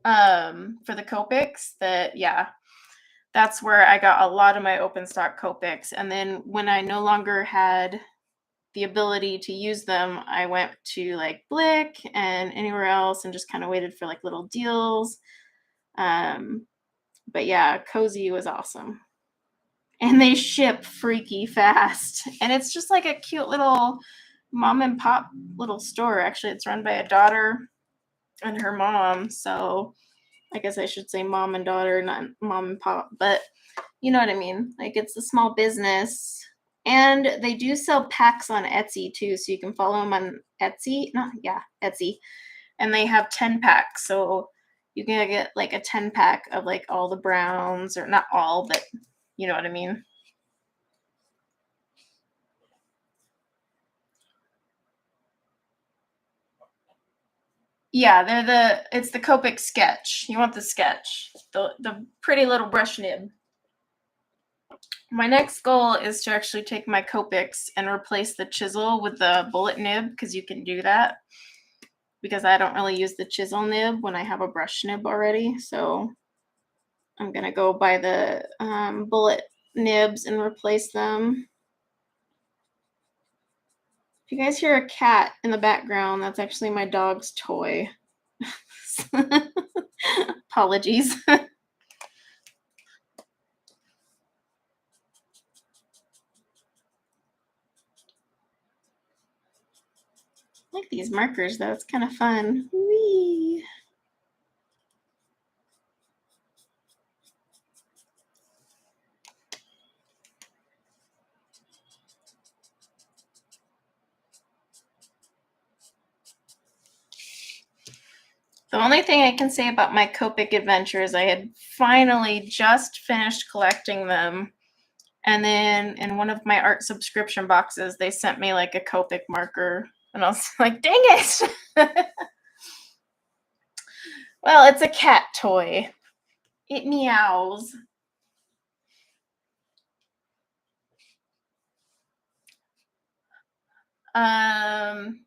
for the Copics that, yeah, that's where I got a lot of my open stock Copics. And then when I no longer had the ability to use them, I went to like Blick and anywhere else and just kind of waited for like little deals. But yeah, Cozy was awesome. And they ship freaky fast. And it's just like a cute little mom and pop little store. Actually, it's run by a daughter and her mom. So I guess I should say mom and daughter, not mom and pop. But you know what I mean? Like, it's a small business. And they do sell packs on Etsy too. So you can follow them on Etsy. No, yeah, Etsy. And they have 10 packs. So you can get like a 10 pack of like all the browns, or not all, but you know what I mean? Yeah, it's the Copic sketch. You want the sketch, the pretty little brush nib. My next goal is to actually take my Copics and replace the chisel with the bullet nib, because you can do that. Because I don't really use the chisel nib when I have a brush nib already. So I'm going to go buy the bullet nibs and replace them. If you guys hear a cat in the background, that's actually my dog's toy. Apologies. I like these markers though, it's kind of fun. Whee! The only thing I can say about my Copic adventures, I had finally just finished collecting them. And then in one of my art subscription boxes, they sent me like a Copic marker. And I was like, dang it! Well, it's a cat toy. It meows.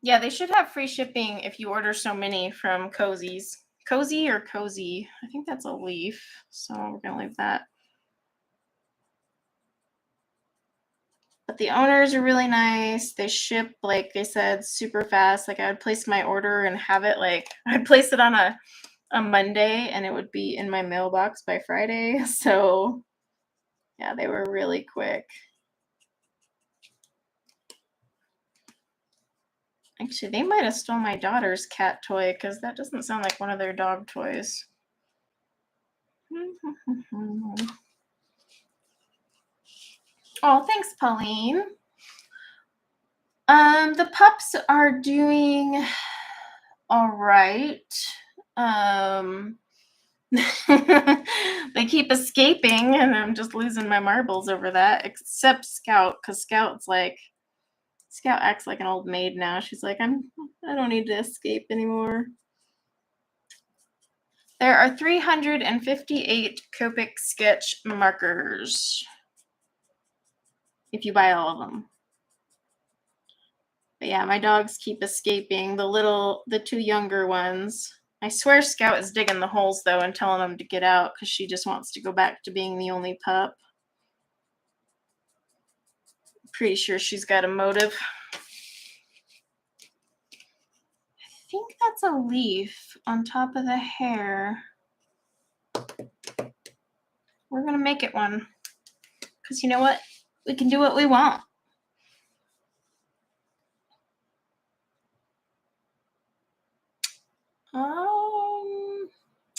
Yeah, they should have free shipping if you order so many from Cozy's. Cozy or Cozy? I think that's a leaf. So we're going to leave that. But the owners are really nice. They ship, like I said, super fast. Like, I would place my order and have it, like, I'd place it on a Monday and it would be in my mailbox by Friday. So yeah, they were really quick. Actually, they might have stole my daughter's cat toy, because that doesn't sound like one of their dog toys. Oh, thanks, Pauline. The pups are doing all right. They keep escaping, and I'm just losing my marbles over that, except Scout, because Scout acts like an old maid now. She's like, I don't need to escape anymore. There are 358 Copic sketch markers if you buy all of them. But yeah, my dogs keep escaping. The two younger ones. I swear Scout is digging the holes though and telling them to get out, because she just wants to go back to being the only pup. Pretty sure she's got a motive. I think that's a leaf on top of the hair. We're gonna make it one, because you know what? We can do what we want.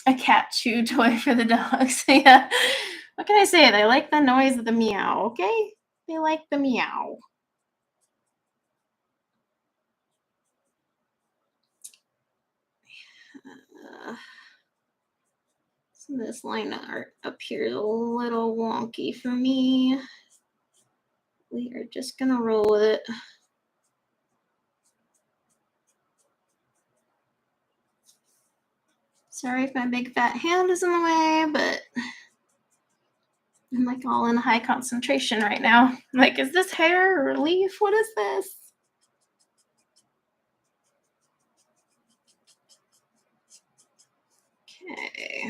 A cat chew toy for the dogs. Yeah. What can I say? They like the noise of the meow, okay? They like the meow. So this line art up here is a little wonky for me. We are just gonna roll with it. Sorry if my big fat hand is in the way, but I'm like all in high concentration right now. I'm like, is this hair or a leaf? What is this? Okay.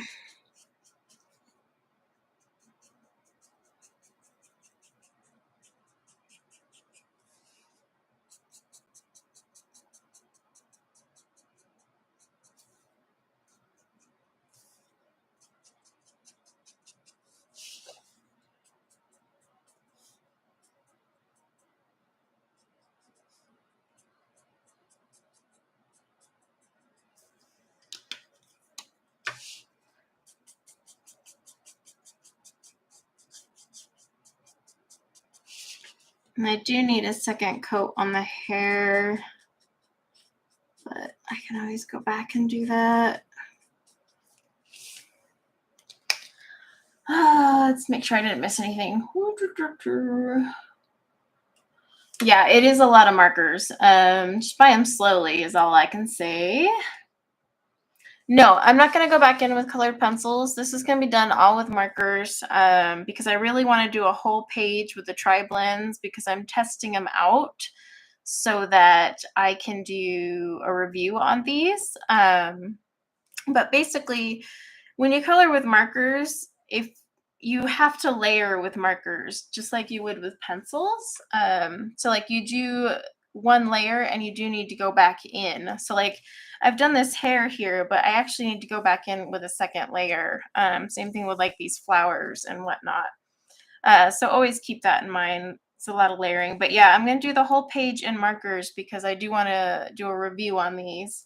And I do need a second coat on the hair, but I can always go back and do that. Let's make sure I didn't miss anything. Yeah, it is a lot of markers. Just buy them slowly is all I can say. No, I'm not going to go back in with colored pencils. This is going to be done all with markers because I really want to do a whole page with the tri-blends because I'm testing them out so that I can do a review on these. But basically, when you color with markers, if you have to layer with markers just like you would with pencils. So like you do one layer and you do need to go back in. So like I've done this hair here, but I actually need to go back in with a second layer. Same thing with like these flowers and whatnot. So always keep that in mind. It's a lot of layering, but yeah, I'm going to do the whole page in markers because I do want to do a review on these.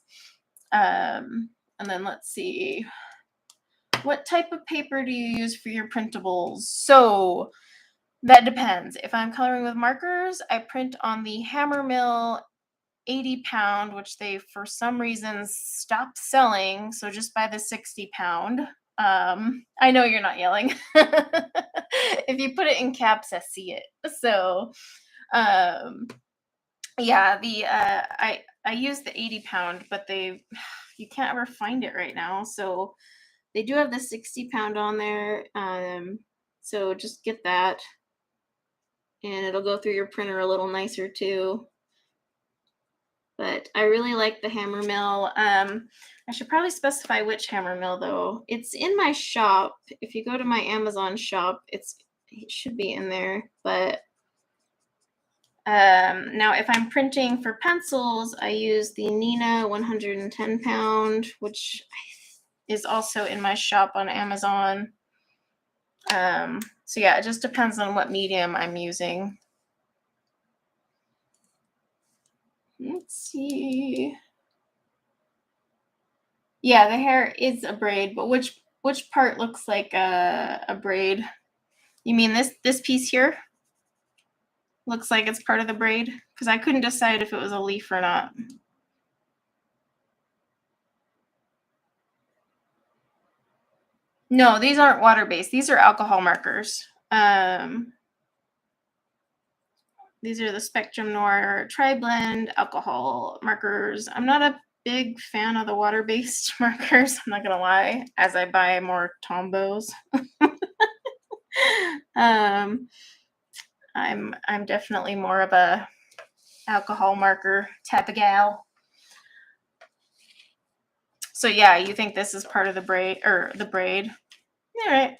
And then let's see. What type of paper do you use for your printables? So that depends. If I'm coloring with markers, I print on the Hammermill 80 pound, which they for some reason stopped selling. So just buy the 60 pound. I know you're not yelling. If you put it in caps, I see it. So yeah, I use the 80 pound, but you can't ever find it right now. So they do have the 60 pound on there. So just get that and it'll go through your printer a little nicer too. But I really like the Hammermill. I should probably specify which Hammermill though. It's in my shop. If you go to my Amazon shop, it should be in there. But now if I'm printing for pencils, I use the Nina 110 pound, which is also in my shop on Amazon. So yeah, it just depends on what medium I'm using. Let's see. Yeah, the hair is a braid, but which part looks like a braid? You mean this piece here? Looks like it's part of the braid? Because I couldn't decide if it was a leaf or not. No, these aren't water-based. These are alcohol markers. These are the Spectrum Noir Tri-Blend alcohol markers. I'm not a big fan of the water-based markers, I'm not gonna lie, as I buy more Tombows. I'm definitely more of a alcohol marker type of gal. So yeah, you think this is part of the braid or the braid? All right,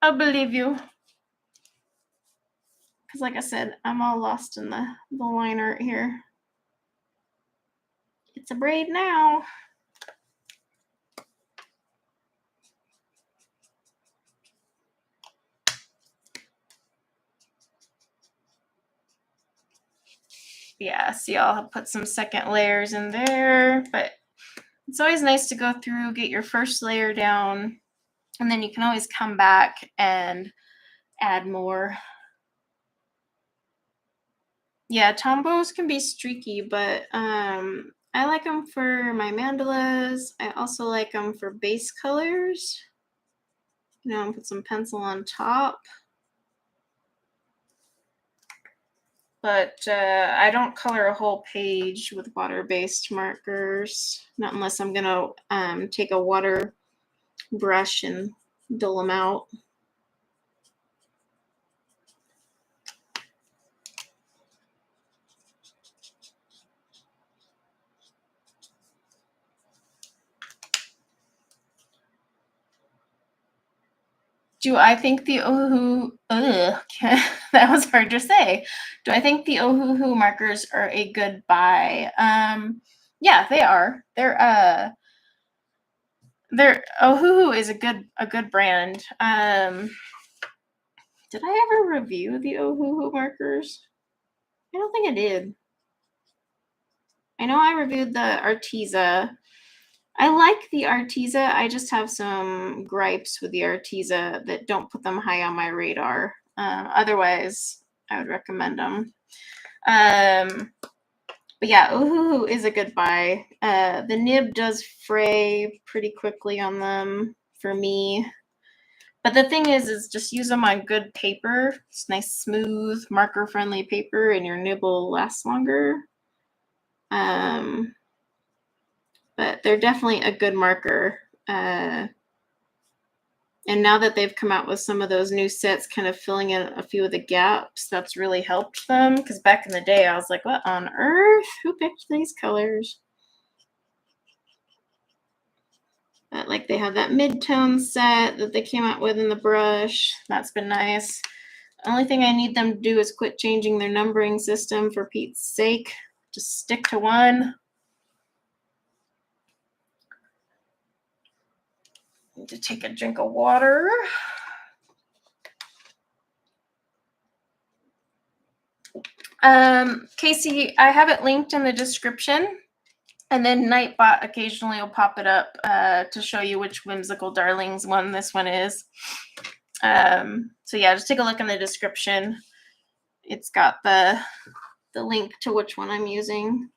I'll believe you. Because like I said, I'm all lost in the line art here. It's a braid now. Yeah, see, I'll put some second layers in there, but it's always nice to go through, get your first layer down, and then you can always come back and add more. Yeah, Tombos can be streaky, but I like them for my mandalas. I also like them for base colors. You know, put some pencil on top. But I don't color a whole page with water-based markers, not unless I'm gonna take a water brush and dull them out. Do I think the that was hard to say. Do I think the Ohuhu markers are a good buy? Yeah, they are. They're Ohuhu is a good brand. Did I ever review the Ohuhu markers? I don't think I did. I know I reviewed the Arteza. I like the Arteza. I just have some gripes with the Arteza that don't put them high on my radar. Otherwise, I would recommend them. But yeah, Oohoo is a good buy. The nib does fray pretty quickly on them for me. But the thing is just use them on good paper. It's nice, smooth, marker-friendly paper, and your nib will last longer. But they're definitely a good marker. And now that they've come out with some of those new sets, kind of filling in a few of the gaps, that's really helped them. Because back in the day, I was like, what on earth? Who picked these colors? But like they have that mid-tone set that they came out with in the brush. That's been nice. Only thing I need them to do is quit changing their numbering system for Pete's sake. Just stick to one. Need to take a drink of water. Casey, I have it linked in the description, and then Nightbot occasionally will pop it up to show you which Whimsical Darlings one this one is. So yeah, just take a look in the description. It's got the link to which one I'm using.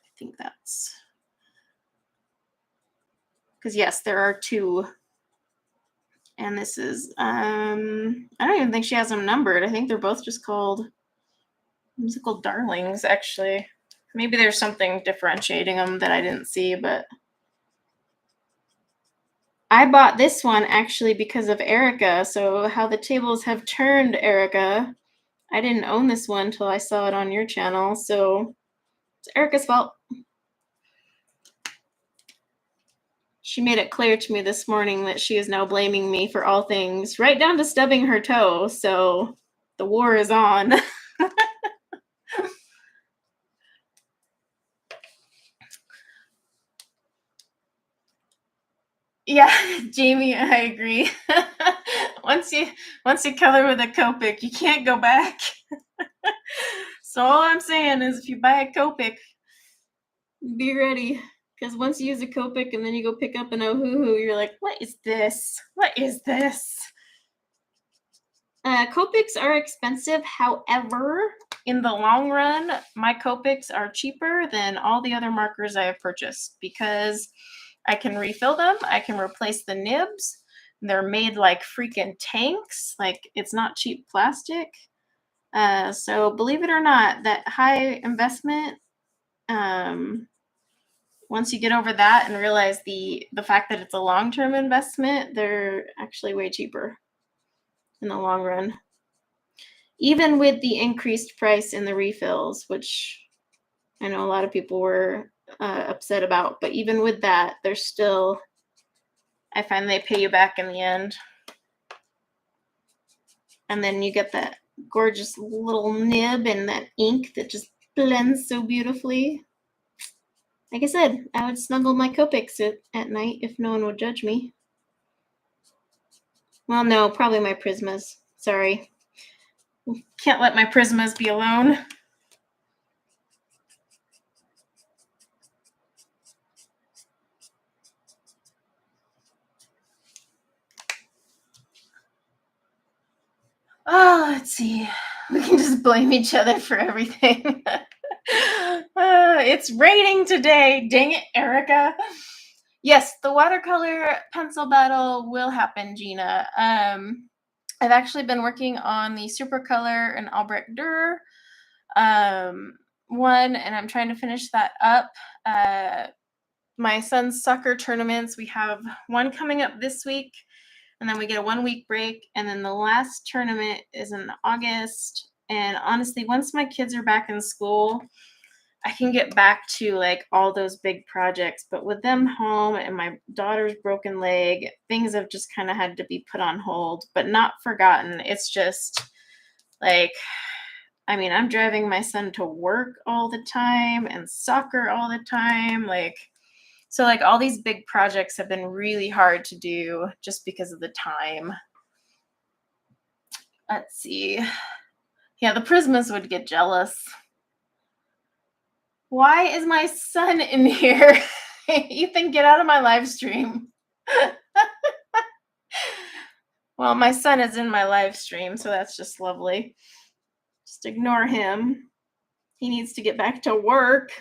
I think that's because yes, there are two. And this is, I don't even think she has them numbered. I think they're both just called Whimsical Darlings, actually. Maybe there's something differentiating them that I didn't see, but I bought this one actually because of Erica. So how the tables have turned, Erica. I didn't own this one until I saw it on your channel, so it's Erica's fault. She made it clear to me this morning that she is now blaming me for all things, right down to stubbing her toe. So the war is on. Yeah, Jamie, I agree. once you color with a Copic, you can't go back. So all I'm saying is if you buy a Copic, be ready. Because once you use a Copic and then you go pick up an Oohoo, you're like, what is this? What is this? Copics are expensive. However, in the long run, my Copics are cheaper than all the other markers I have purchased because I can refill them. I can replace the nibs. They're made like freaking tanks. Like it's not cheap plastic. So believe it or not, that high investment, once you get over that and realize the fact that it's a long-term investment, they're actually way cheaper in the long run. Even with the increased price in the refills, which I know a lot of people were upset about, but even with that, they're still, I find they pay you back in the end. And then you get that gorgeous little nib and that ink that just blends so beautifully. Like I said, I would snuggle my Copics at night if no one would judge me. Well, no, probably my Prismas. Sorry. Can't let my Prismas be alone. Oh, let's see. We can just blame each other for everything. It's raining today. Dang it, Erica. Yes, the watercolor pencil battle will happen, Gina. I've actually been working on the Supercolor and Albrecht Dürer one, and I'm trying to finish that up. My son's soccer tournaments, we have one coming up this week, and then we get a 1 week break, and then the last tournament is in August. And honestly, once my kids are back in school, I can get back to like all those big projects, but with them home and my daughter's broken leg, things have just kind of had to be put on hold, but not forgotten. It's just like, I mean, I'm driving my son to work all the time and soccer all the time. So all these big projects have been really hard to do just because of the time. Let's see. Yeah, the Prismas would get jealous. Why is my son in here? Ethan, get out of my live stream. Well, my son is in my live stream, so that's just lovely. Just ignore him. He needs to get back to work.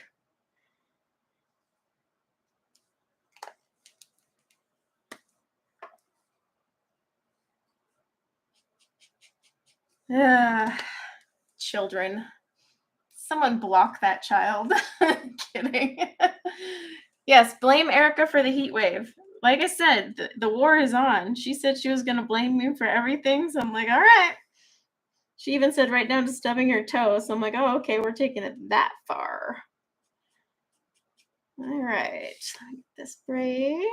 Children. Someone block that child. Kidding. Yes, blame Erica for the heat wave. Like I said, the war is on. She said she was going to blame me for everything, so I'm like, all right. She even said right down to stubbing her toe, so I'm like, oh, okay, we're taking it that far. All right, this braid.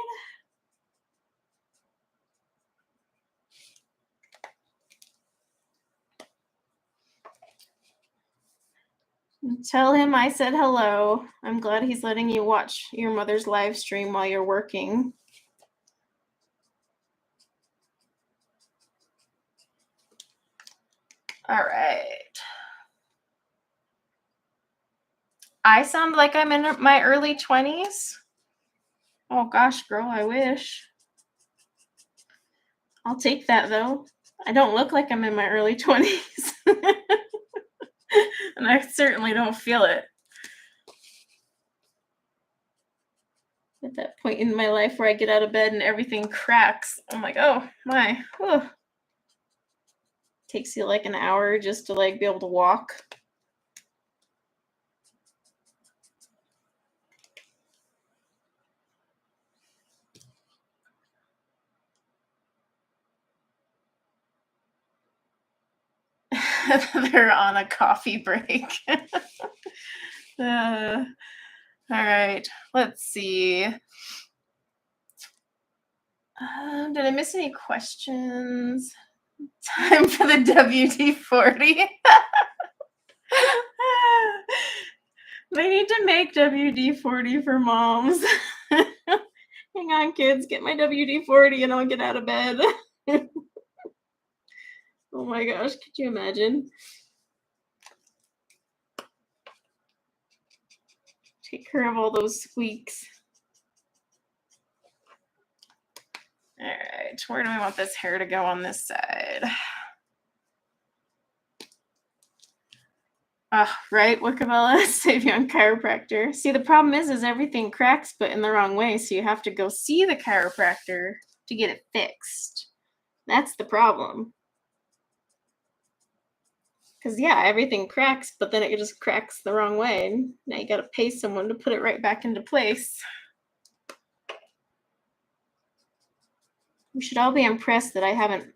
Tell him I said hello. I'm glad he's letting you watch your mother's live stream while you're working. All right. I sound like I'm in my early 20s. Oh gosh, girl, I wish. I'll take that though. I don't look like I'm in my early 20s. And I certainly don't feel it. At that point in my life where I get out of bed and everything cracks, I'm like, oh my. Oh. Takes you like an hour just to like be able to walk. They're on a coffee break. All right, let's see. Did I miss any questions? Time for the WD-40. They need to make WD-40 for moms. Hang on, kids. Get my WD-40 and I'll get out of bed. Oh my gosh, could you imagine? Take care of all those squeaks. All right, where do we want this hair to go on this side? Right, Wickabella, Savion chiropractor. See, the problem is everything cracks, but in the wrong way, so you have to go see the chiropractor to get it fixed. That's the problem. Because, yeah, everything cracks, but then it just cracks the wrong way. Now you got to pay someone to put it right back into place. We should all be impressed that I haven't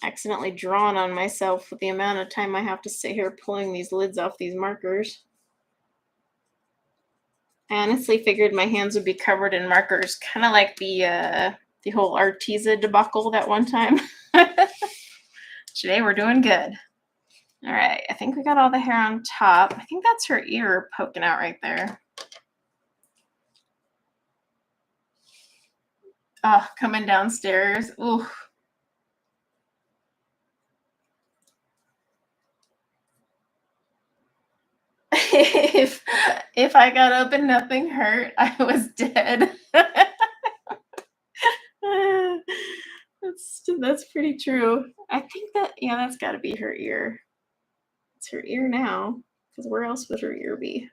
accidentally drawn on myself with the amount of time I have to sit here pulling these lids off these markers. I honestly figured my hands would be covered in markers, kind of like the whole Arteza debacle that one time. Today we're doing good. All right, I think we got all the hair on top. I think that's her ear poking out right there. Oh, coming downstairs. Ooh. If I got up and nothing hurt, I was dead. That's pretty true. I think that, yeah, that's got to be her ear. It's her ear now, because where else would her ear be?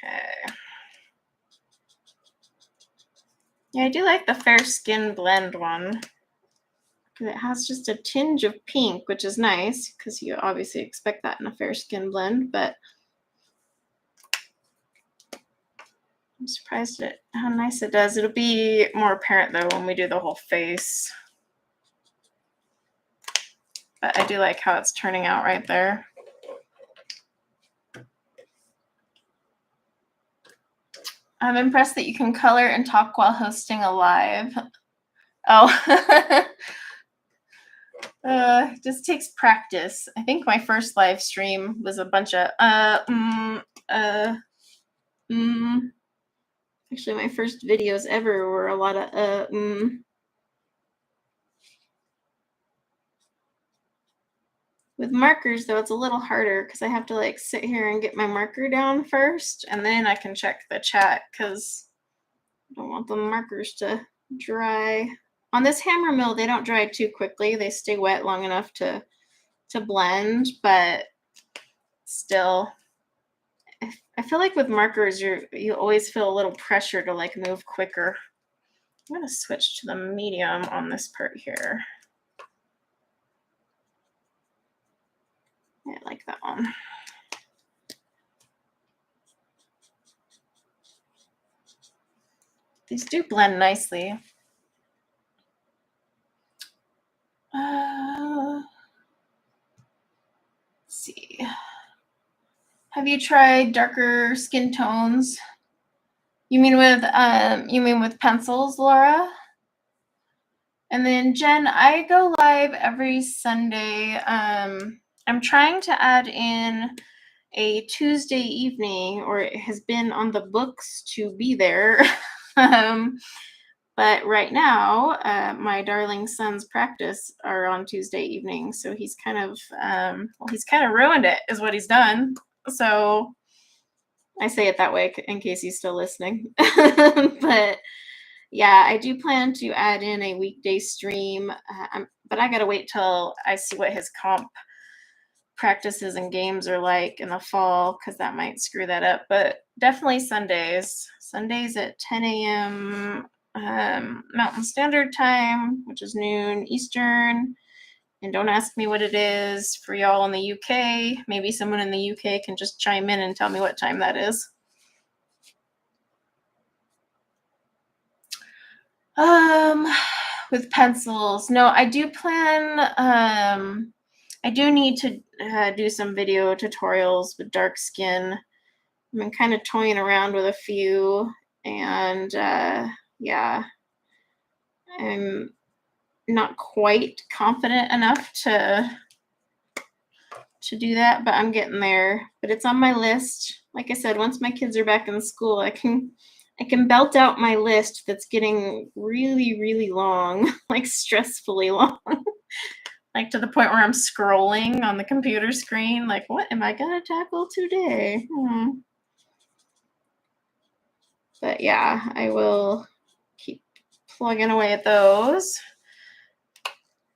Okay. Yeah, I do like the Fair Skin Blend one. It has just a tinge of pink, which is nice, because you obviously expect that in a Fair Skin Blend, but I'm surprised at how nice it does. It'll be more apparent, though, when we do the whole face. But I do like how it's turning out right there. I'm impressed that you can color and talk while hosting a live. Oh. Just takes practice. I think my first live stream was a bunch of Actually, my first videos ever were a lot of With markers, though, it's a little harder because I have to like sit here and get my marker down first, and then I can check the chat because I don't want the markers to dry. On this hammer mill, they don't dry too quickly. They stay wet long enough to blend, but still, I feel like with markers, you always feel a little pressure to like move quicker. I'm gonna switch to the medium on this part here. I like that one. These do blend nicely. Let's see. Have you tried darker skin tones? You mean with pencils, Laura? And then Jen, I go live every Sunday. I'm trying to add in a Tuesday evening, or it has been on the books to be there. But right now, my darling son's practice are on Tuesday evening, so he's kind of ruined it, is what he's done. So I say it that way in case he's still listening. But yeah, I do plan to add in a weekday stream, but I gotta wait till I see what his comp practices and games are like in the fall, because that might screw that up. But definitely Sundays at 10 a.m. Mountain Standard Time, which is noon Eastern. And don't ask me what it is for y'all in the UK. Maybe someone in the UK can just chime in and tell me what time that is. With pencils, no, I do plan, I do need to do some video tutorials with dark skin. I've been kind of toying around with a few, and yeah, I'm not quite confident enough to do that, but I'm getting there. But it's on my list. Like I said, once my kids are back in school, I can belt out my list that's getting really, really long, like stressfully long. Like to the point where I'm scrolling on the computer screen, like, what am I gonna tackle today? But yeah, I will keep plugging away at those.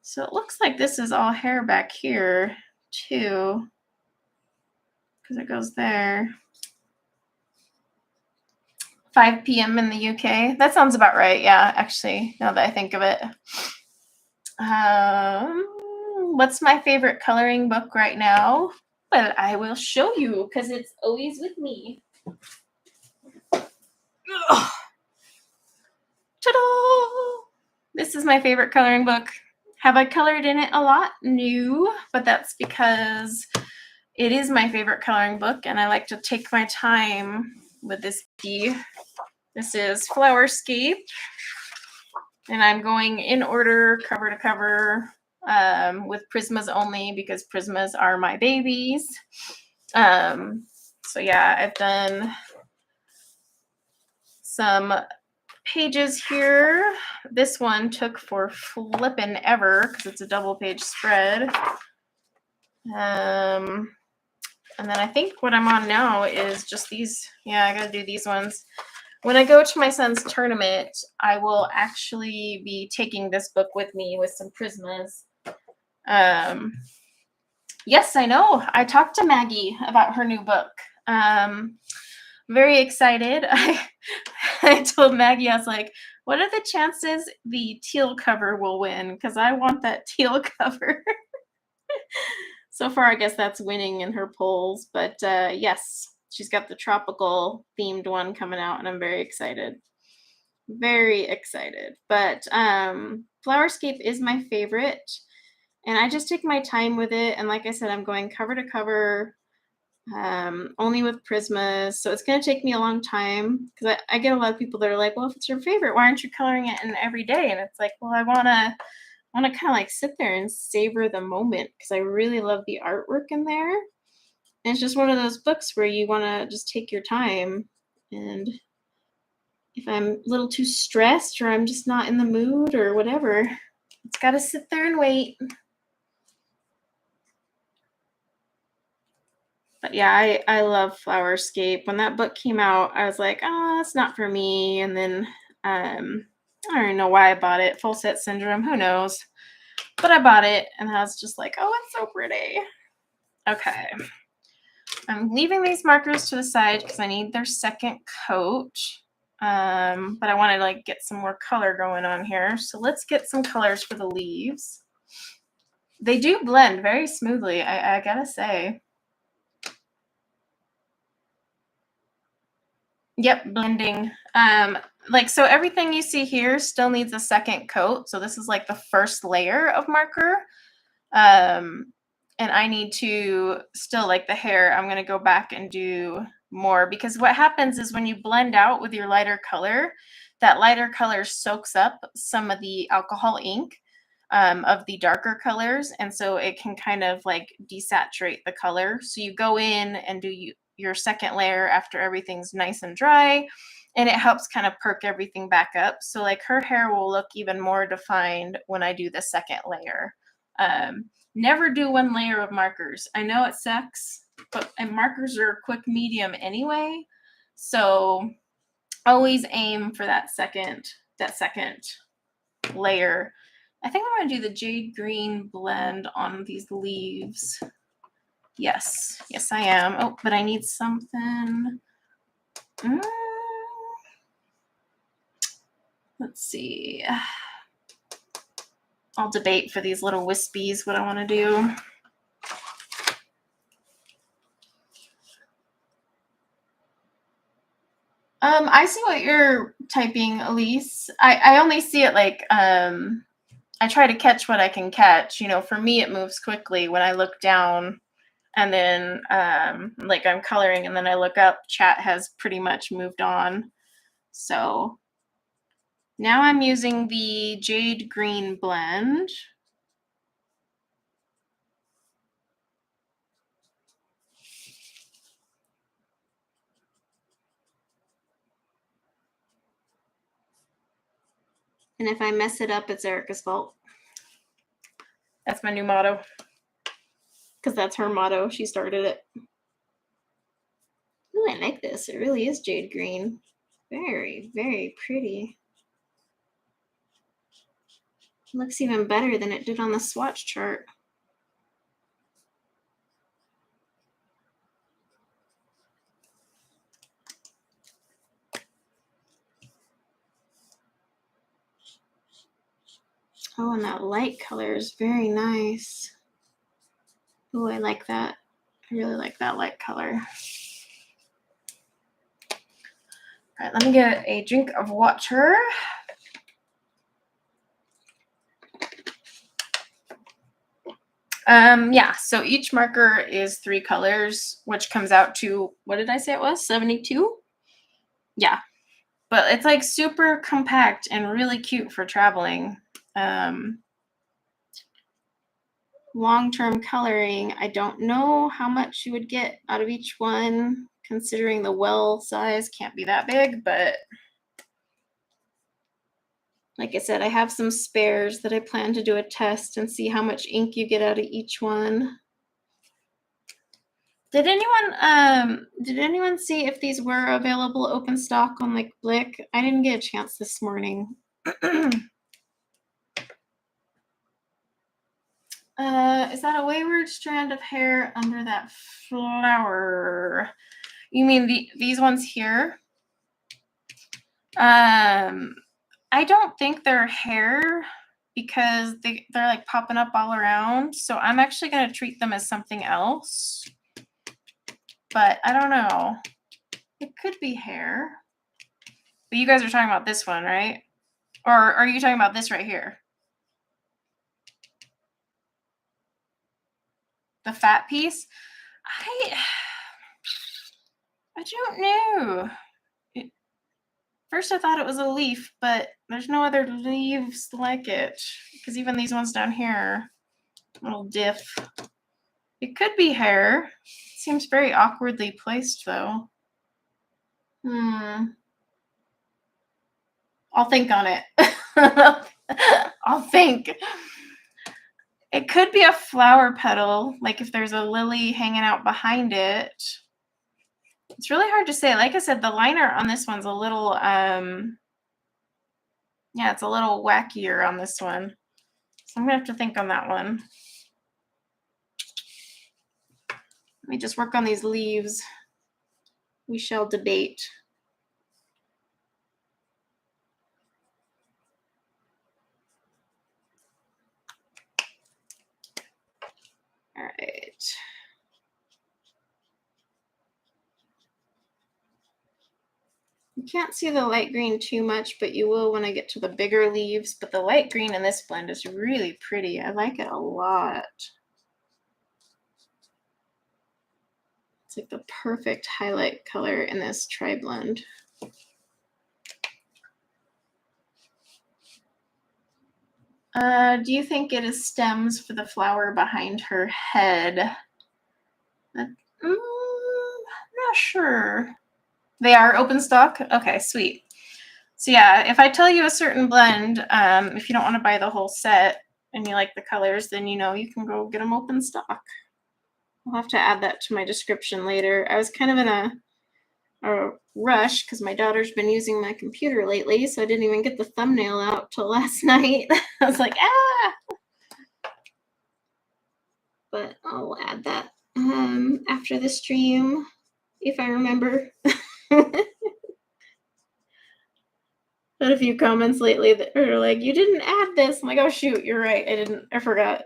So it looks like this is all hair back here too, because it goes there. 5 p.m. in the UK. That sounds about right. Yeah, actually, now that I think of it. What's my favorite coloring book right now? Well, I will show you because it's always with me. Ugh. Ta-da! This is my favorite coloring book. Have I colored in it a lot? No, but that's because it is my favorite coloring book and I like to take my time with this bee. This is Flowerscape, and I'm going in order, cover to cover, with Prismas only because Prismas are my babies. So yeah, I've done some pages here. This one took for flippin' ever because it's a double page spread. And then I think what I'm on now is just these. Yeah, I gotta do these ones. When I go to my son's tournament, I will actually be taking this book with me with some Prismas. Yes, I know. I talked to Maggie about her new book. Very excited. I told Maggie, I was like, what are the chances the teal cover will win? Because I want that teal cover. So far, I guess that's winning in her polls. But yes, she's got the tropical themed one coming out, and I'm very excited. Very excited. But Flowerscape is my favorite. And I just take my time with it. And like I said, I'm going cover to cover, only with Prismas. So it's going to take me a long time because I get a lot of people that are like, well, if it's your favorite, why aren't you coloring it in every day? And it's like, well, I want to kind of like sit there and savor the moment because I really love the artwork in there. And it's just one of those books where you want to just take your time. And if I'm a little too stressed or I'm just not in the mood or whatever, it's got to sit there and wait. But yeah, I love Flowerscape. When that book came out, I was like, oh, it's not for me. And then I don't even know why I bought it. Full set syndrome, who knows? But I bought it and I was just like, oh, it's so pretty. Okay. I'm leaving these markers to the side because I need their second coat. But I want to like get some more color going on here. So let's get some colors for the leaves. They do blend very smoothly, I gotta say. Yep, blending. Like, so everything you see here still needs a second coat. So this is like the first layer of marker. And I need to still, like the hair, I'm going to go back and do more, because what happens is when you blend out with your lighter color, that lighter color soaks up some of the alcohol ink of the darker colors. And so it can kind of like desaturate the color. So you go in and do your second layer after everything's nice and dry, and it helps kind of perk everything back up. So like her hair will look even more defined when I do the second layer. Never do one layer of markers. I know it sucks, but markers are a quick medium anyway. So always aim for that second layer. I think I'm going to do the jade green blend on these leaves. Yes, I am. Oh, but I need something. Let's see. I'll debate for these little wispies what I want to do. I see what you're typing, Elise. I only see it like, I try to catch what I can catch. You know, for me, it moves quickly when I look down and then, like I'm coloring and then I look up, chat has pretty much moved on. So now I'm using the jade green blend. And if I mess it up, it's Erica's fault. That's my new motto. Because that's her motto. She started it. Ooh, I like this. It really is jade green. Very, very pretty. It looks even better than it did on the swatch chart. Oh, and that light color is very nice. Oh, I like that. I really like that light color. All right, let me get a drink of water. Yeah, so each marker is 3 colors, which comes out to, what did I say it was? 72? Yeah, but it's like super compact and really cute for traveling. Long-term coloring, I don't know how much you would get out of each one, considering the well size can't be that big, but like I said, I have some spares that I plan to do a test and see how much ink you get out of each one. Did anyone see if these were available open stock on like Blick? I didn't get a chance this morning. Is that a wayward strand of hair under that flower? You mean these ones here? I don't think they're hair because they're like popping up all around. So I'm actually going to treat them as something else. But I don't know. It could be hair. But you guys are talking about this one, right? Or are you talking about this right here? The fat piece? I don't know. First I thought it was a leaf, but there's no other leaves like it. Because even these ones down here, little diff. It could be hair. It seems very awkwardly placed though. I'll think on it. I'll think. It could be a flower petal, like if there's a lily hanging out behind it. It's really hard to say. Like I said, the liner on this one's a little, yeah, it's a little wackier on this one. So I'm gonna have to think on that one. Let me just work on these leaves. We shall debate. All right. You can't see the light green too much, but you will when I get to the bigger leaves. But the light green in this blend is really pretty. I like it a lot. It's like the perfect highlight color in this tri-blend. Do you think it is stems for the flower behind her head? I'm not sure. They are open stock? Okay, sweet. So yeah, if I tell you a certain blend, if you don't want to buy the whole set and you like the colors, then you know you can go get them open stock. I'll have to add that to my description later. I was kind of in a rush because my daughter's been using my computer lately, so I didn't even get the thumbnail out till last night. I was like, ah! But I'll add that after the stream if I remember. Had a few comments lately that are like, you didn't add this. I'm like, oh shoot, you're right. I didn't. I forgot.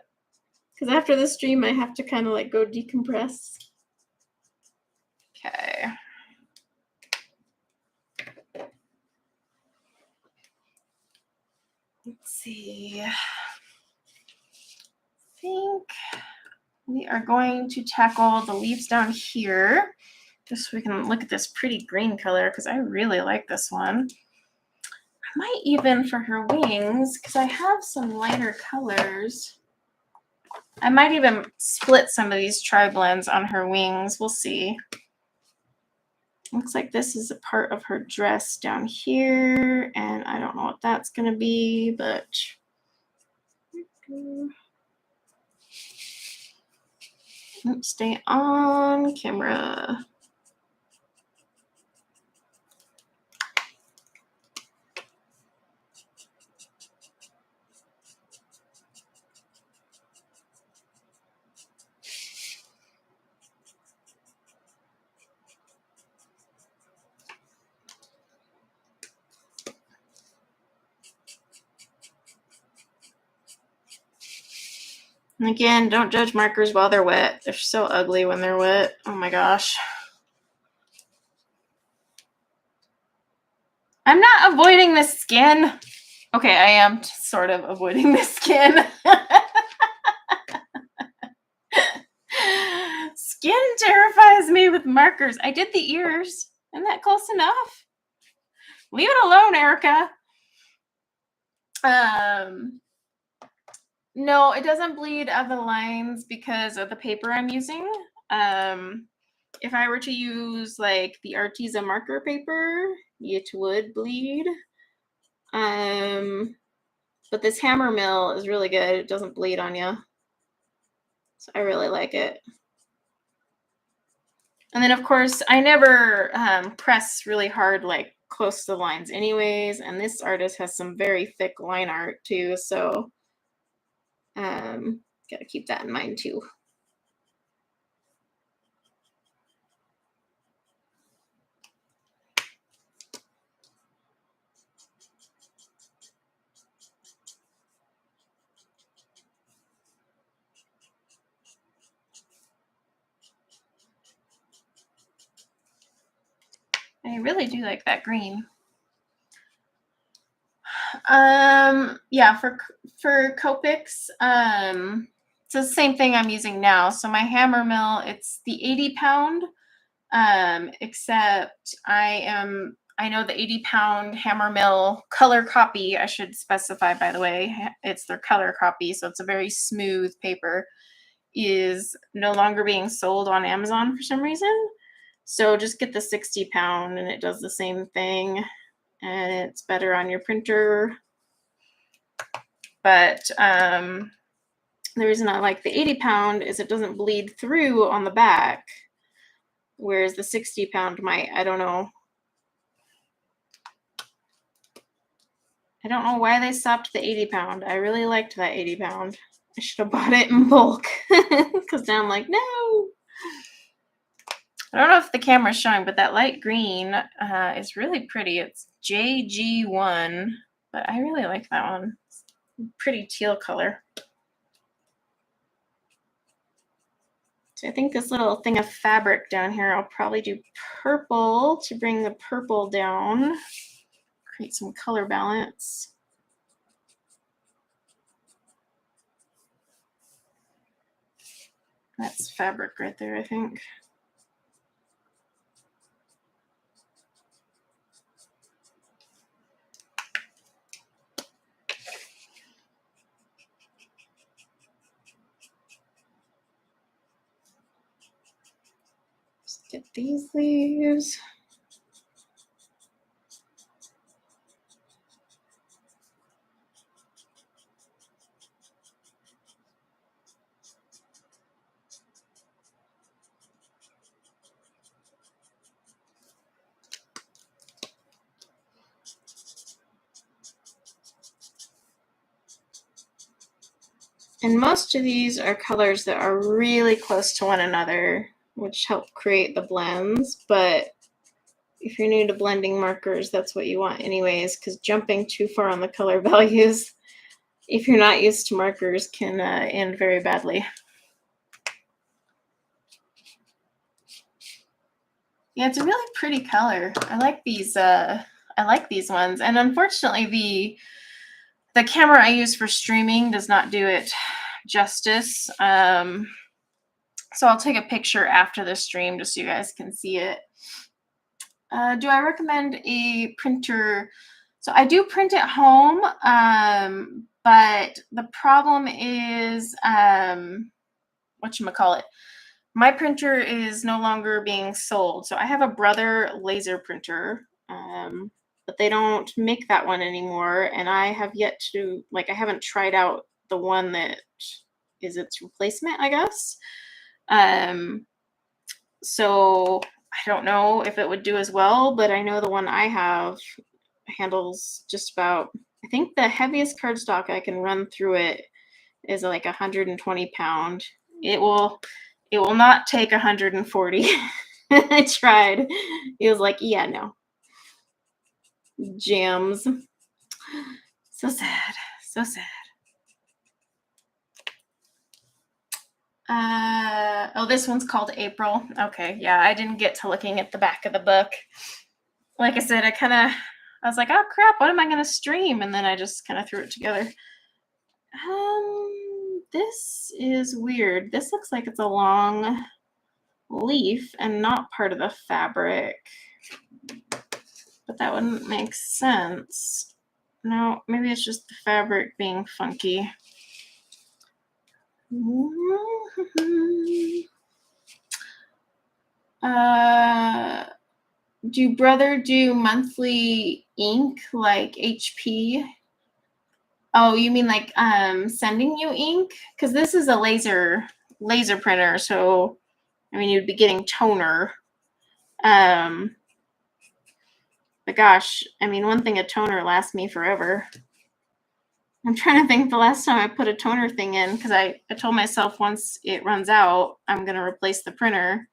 Because after the stream, I have to kind of like go decompress. Okay. Let's see. I think we are going to tackle the leaves down here, just so we can look at this pretty green color, because I really like this one. I might even, for her wings, because I have some lighter colors, I might even split some of these tri-blends on her wings. We'll see. Looks like this is a part of her dress down here, and I don't know what that's going to be, but stay on camera. And again, don't judge markers while they're wet. They're so ugly when they're wet. Oh my gosh. I'm not avoiding the skin. Okay, I am sort of avoiding the skin. Skin terrifies me with markers. I did the ears. Isn't that close enough? Leave it alone, Erica. No, it doesn't bleed out the lines because of the paper I'm using. If I were to use like the Arteza marker paper, it would bleed. But this hammer mill is really good. It doesn't bleed on you. So I really like it. And then, of course, I never press really hard, like close to the lines anyways. And this artist has some very thick line art too. So got to keep that in mind too. I really do like that green. Yeah, for Copics, it's the same thing I'm using now. So my hammer mill, it's the 80-pound, except I know the 80-pound hammer mill color copy, I should specify, by the way, it's their color copy, so it's a very smooth paper, is no longer being sold on Amazon for some reason. So just get the 60-pound and it does the same thing, and it's better on your printer. But The reason I like the 80-pound is it doesn't bleed through on the back, whereas the 60-pound might. I don't know. I don't know why they stopped the 80-pound. I really liked that 80-pound. I should have bought it in bulk because now I'm like, no. I don't know if the camera's showing, but that light green is really pretty. It's JG1, but I really like that one. It's a pretty teal color. So I think this little thing of fabric down here, I'll probably do purple to bring the purple down, create some color balance. That's fabric right there, I think. Let's get these leaves. And most of these are colors that are really close to one another, which help create the blends. But if you're new to blending markers, that's what you want anyways, because jumping too far on the color values, if you're not used to markers, can end very badly. Yeah, it's a really pretty color. I like these. I like these ones, and unfortunately, the camera I use for streaming does not do it justice. So I'll take a picture after the stream just so you guys can see it. Do I recommend a printer? So I do print at home, but the problem is, whatchamacallit, my printer is no longer being sold. So I have a Brother laser printer, but they don't make that one anymore. And I have yet to, like, I haven't tried out the one that is its replacement, I guess. So I don't know if it would do as well, but I know the one I have handles just about, I think the heaviest cardstock I can run through it is like 120 pound. It will not take 140. I tried. It was like, yeah, no. Jams. So sad. So sad. Oh, this one's called April. Okay, yeah, I didn't get to looking at the back of the book. Like I said, I was like, oh crap, what am I gonna stream? And then I just kind of threw it together. This is weird. This looks like it's a long leaf and not part of the fabric. But that wouldn't make sense. No, maybe it's just the fabric being funky. Do Brother do monthly ink like HP? Oh, you mean like sending you ink? Because this is a laser printer, so I mean you'd be getting toner. But gosh, I mean one thing, a toner lasts me forever. I'm trying to think the last time I put a toner thing in, because I told myself once it runs out, I'm going to replace the printer.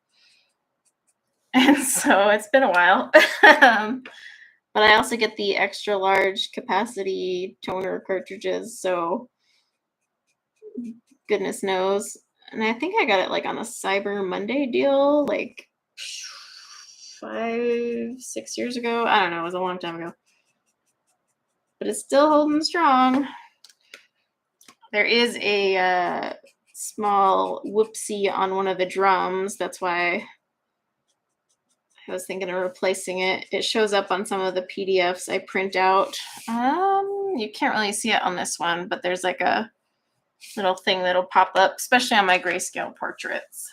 And so it's been a while. But I also get the extra large capacity toner cartridges, so goodness knows. And I think I got it like on a Cyber Monday deal, like 5-6 years ago. I don't know, it was a long time ago. But it's still holding strong. There is a small whoopsie on one of the drums. That's why I was thinking of replacing it. It shows up on some of the PDFs I print out. You can't really see it on this one, but there's like a little thing that'll pop up, especially on my grayscale portraits.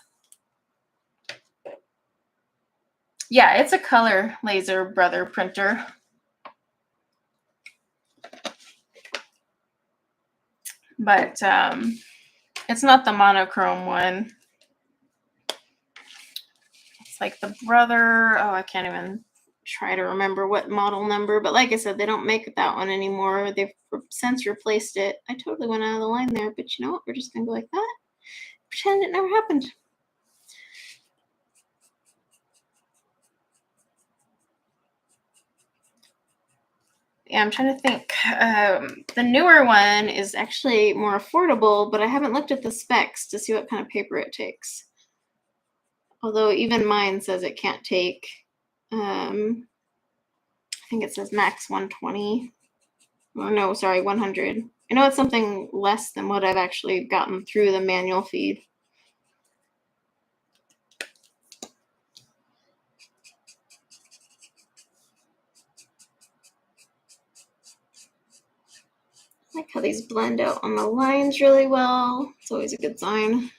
Yeah, it's a color laser Brother printer. But It's not the monochrome one. It's like the brother. Oh, I can't even try to remember what model number. But like I said, they don't make that one anymore. They've since replaced it. I totally went out of the line there. But you know what? We're just going to go like that. Pretend it never happened. Yeah, I'm trying to think. The newer one is actually more affordable, but I haven't looked at the specs to see what kind of paper it takes. Although even mine says it can't take, I think it says max 120. Or no, sorry, 100. I know it's something less than what I've actually gotten through the manual feed. I like how these blend out on the lines really well. It's always a good sign.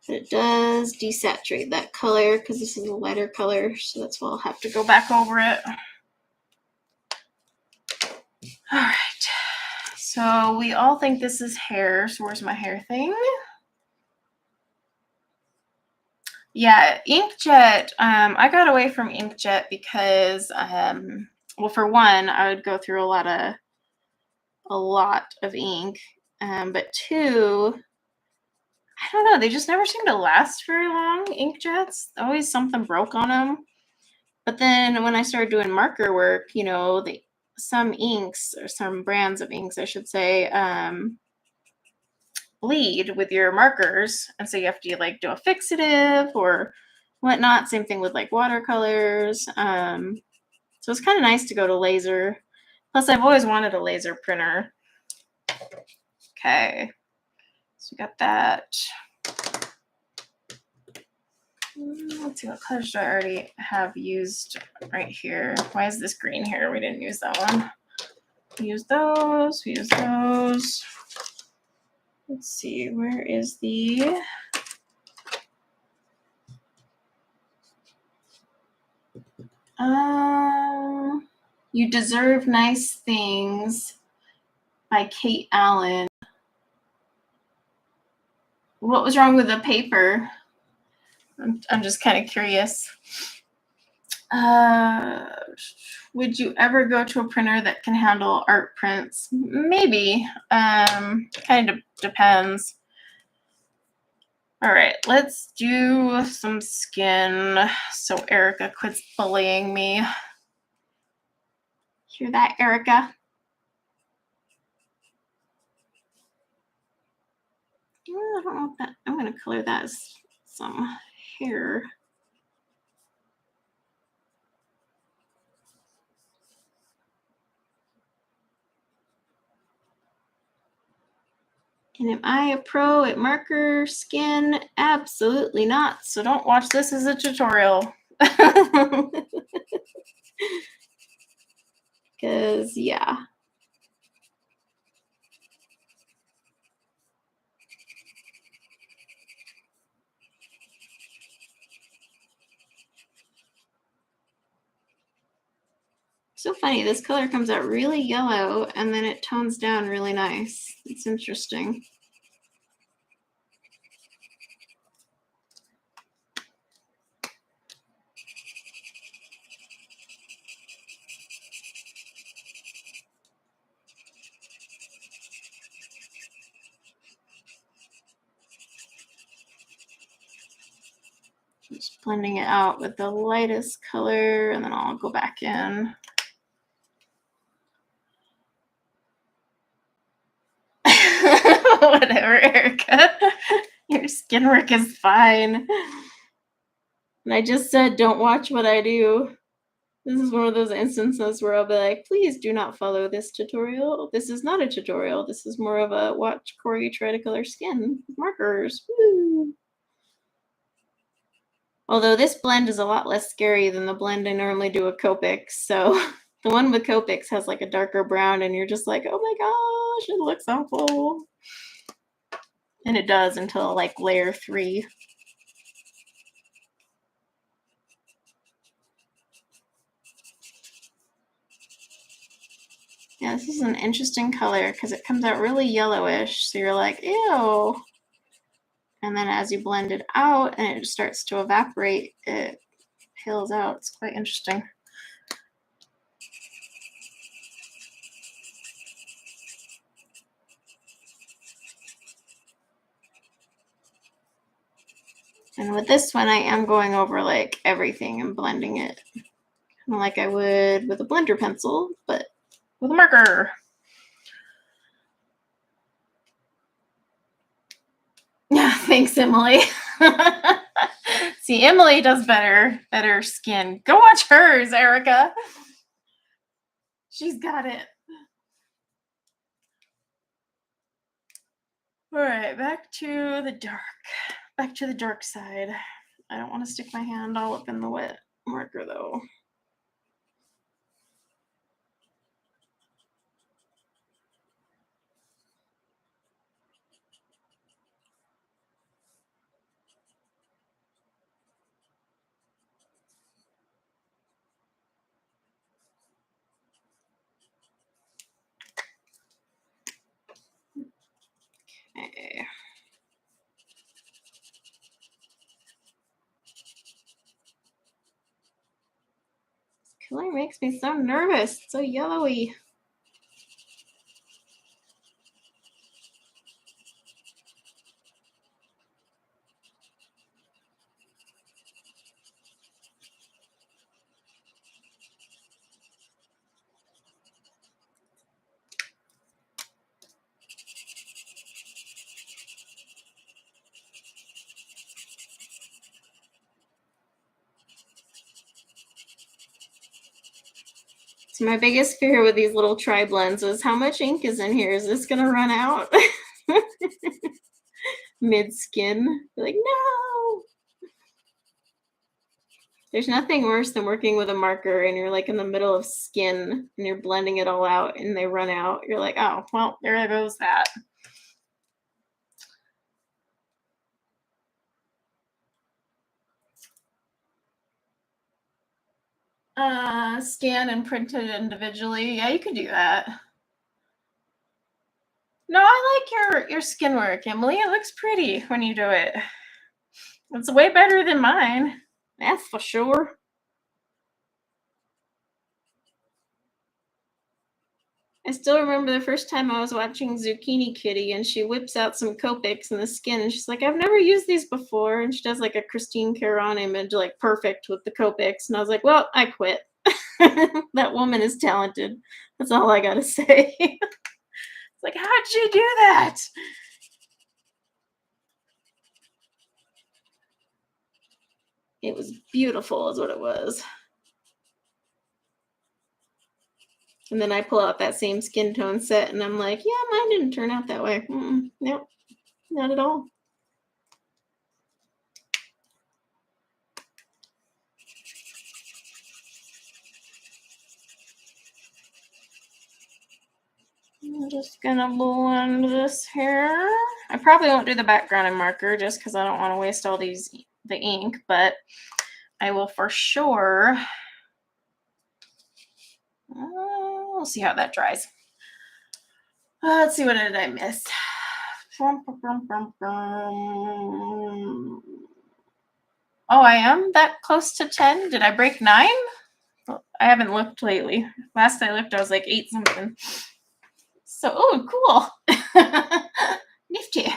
But it does desaturate that color because this is a lighter color, so that's why I'll have to go back over it. All right, so we all think this is hair, so where's my hair thing? Yeah, inkjet. I got away from inkjet because, well, for one, I would go through a lot of ink, but two, I don't know, they just never seem to last very long. Inkjets, always something broke on them. But then when I started doing marker work, you know, some inks, or some brands of inks, I should say, bleed with your markers, and so you have to like do a fixative or whatnot. Same thing with like watercolors. So it's kind of nice to go to laser. Plus, I've always wanted a laser printer. Okay, so we got that. Let's see, what colors do I already have used right here? Why is this green here? We didn't use that one. We use those. We use those. Let's see, where is the... You Deserve Nice Things by Kate Allen. What was wrong with the paper? I'm just kind of curious. Would you ever go to a printer that can handle art prints? Maybe. Kind of depends. All right, let's do some skin so Erica quits bullying me. Hear that, Erica? I don't know if that, I'm going to color that as some hair. And am I a pro at marker skin? Absolutely not. So don't watch this as a tutorial. Because, yeah. So funny, this color comes out really yellow and then it tones down really nice. It's interesting. Just blending it out with the lightest color, and then I'll go back in. Whatever, Erica. Your skin work is fine. And I just said, don't watch what I do. This is one of those instances where I'll be like, please do not follow this tutorial. This is not a tutorial. This is more of a watch Corey try to color skin with markers. Woo. Although this blend is a lot less scary than the blend I normally do with Copics. So the one with Copics has like a darker brown and you're just like, oh my gosh, it looks awful. And it does until like layer 3. Yeah, this is an interesting color because it comes out really yellowish. So you're like, ew. And then as you blend it out and it starts to evaporate, it pales out. It's quite interesting. And with this one, I am going over like everything and blending it like I would with a blender pencil, but with a marker. Yeah, thanks, Emily. See, Emily does better skin. Go watch hers, Erica. She's got it. All right, back to the dark. Back to the dark side. I don't want to stick my hand all up in the wet marker though. Okay. This color makes me so nervous. It's so yellowy. So my biggest fear with these little tri-blends is how much ink is in here? Is this gonna run out? Mid-skin? Like, no! There's nothing worse than working with a marker and you're like in the middle of skin and you're blending it all out and they run out. You're like, oh, well, there goes that. Scan and print it individually. Yeah, you can do that. No, I like your skin work, Emily. It looks pretty when you do it. It's way better than mine. That's for sure. I still remember the first time I was watching Zucchini Kitty and she whips out some Copics in the skin and she's like, I've never used these before. And she does like a Christine Caron image, like perfect with the Copics. And I was like, well, I quit. That woman is talented. That's all I got to say. It's like, how'd you do that? It was beautiful is what it was. And then I pull out that same skin tone set and I'm like, yeah, mine didn't turn out that way. Nope, not at all. I'm just gonna blend this here. I probably won't do the background in marker just because I don't want to waste all the ink, but I will for sure. We'll see how that dries. Let's see, what did I miss? Oh, I am that close to 10. Did I break 9? I haven't looked lately. Last I looked, I was like 8 something. So, oh, cool. Nifty.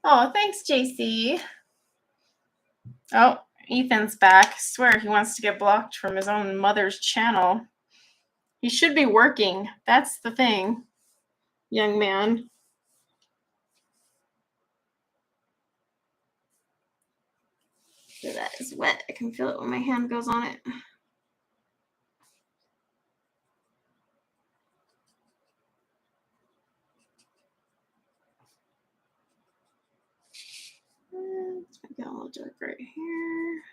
Oh, thanks, JC. Oh, Ethan's back. I swear he wants to get blocked from his own mother's channel. He should be working. That's the thing, young man. So that is wet. I can feel it when my hand goes on it. Let's make it a little dark right here.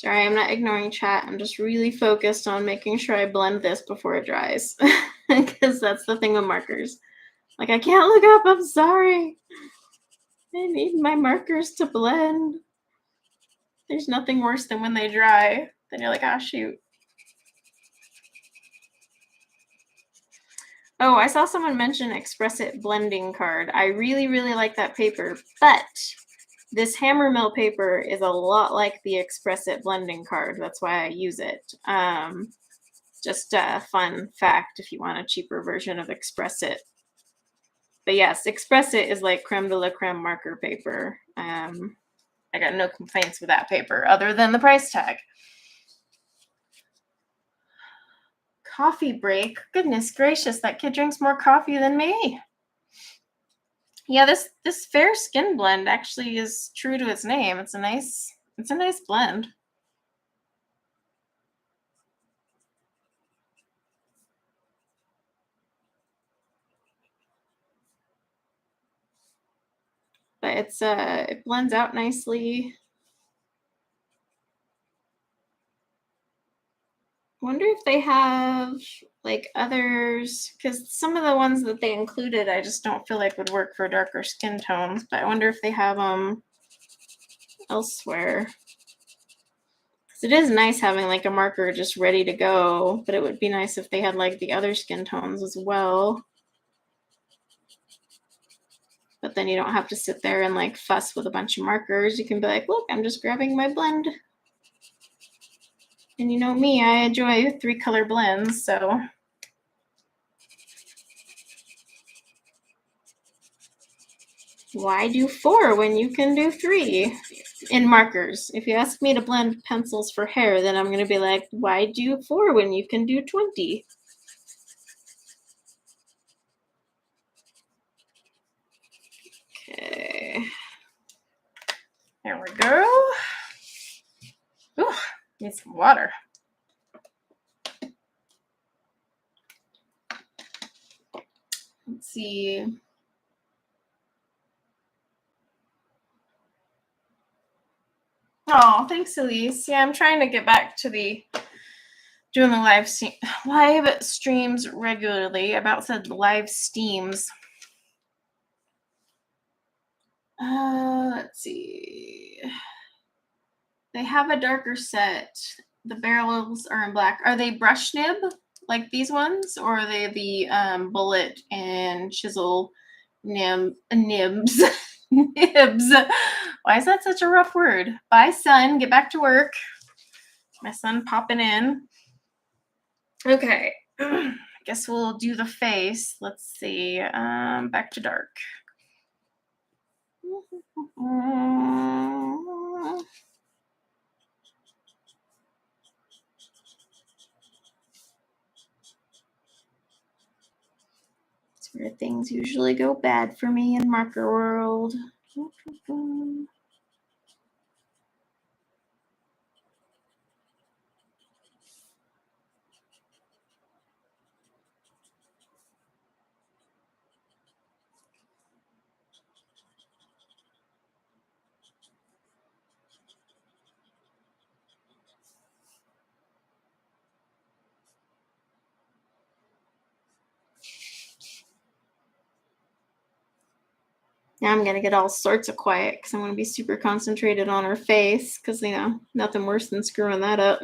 Sorry, I'm not ignoring chat. I'm just really focused on making sure I blend this before it dries. Because that's the thing with markers. Like, I can't look up. I'm sorry. I need my markers to blend. There's nothing worse than when they dry. Then you're like, ah, shoot. Oh, I saw someone mention Express It blending card. I really, really like that paper, but this hammer mill paper is a lot like the Express It blending card. That's why I use it. Just a fun fact if you want a cheaper version of Express It. But yes, Express It is like creme de la creme marker paper. I got no complaints with that paper other than the price tag. Coffee break. Goodness gracious, that kid drinks more coffee than me. Yeah, this fair skin blend actually is true to its name. It's a nice blend. But it's it blends out nicely. Wonder if they have like others, because some of the ones that they included I just don't feel like would work for darker skin tones, but I wonder if they have them elsewhere. Because it is nice having like a marker just ready to go, but it would be nice if they had like the other skin tones as well. But then you don't have to sit there and like fuss with a bunch of markers. You can be like, look, I'm just grabbing my blend. And you know me, I enjoy 3-color blends, so. Why do 4 when you can do 3 in markers? If you ask me to blend pencils for hair, then I'm going to be like, why do 4 when you can do 20? Okay. There we go. Ooh, need some water. Let's see. Oh, thanks, Elise. Yeah, I'm trying to get back to doing the live streams regularly. I about said live steams. Let's see. They have a darker set. The barrels are in black. Are they brush nib like these ones, or are they the bullet and chisel nibs? Nibs. Why is that such a rough word? Bye, son. Get back to work. My son popping in. Okay. Guess we'll do the face. Let's see. Back to dark. It's where things usually go bad for me in marker world. Now I'm going to get all sorts of quiet because I'm going to be super concentrated on her face because, you know, nothing worse than screwing that up.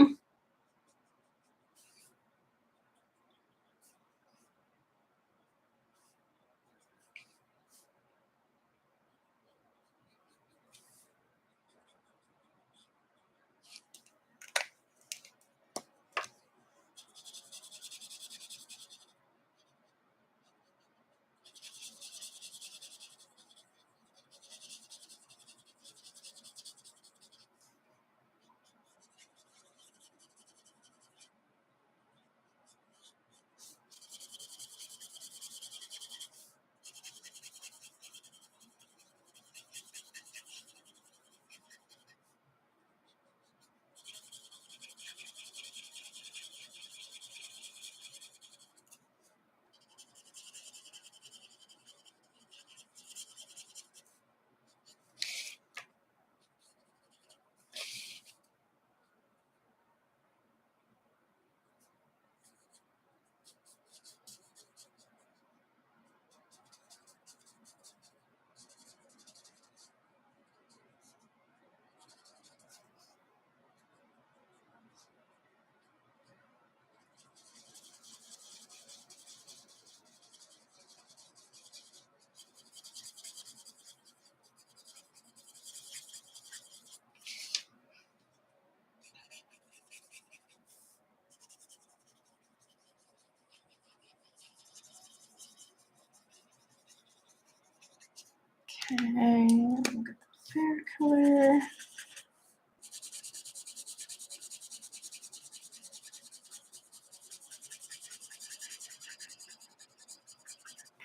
Okay, get the fair color.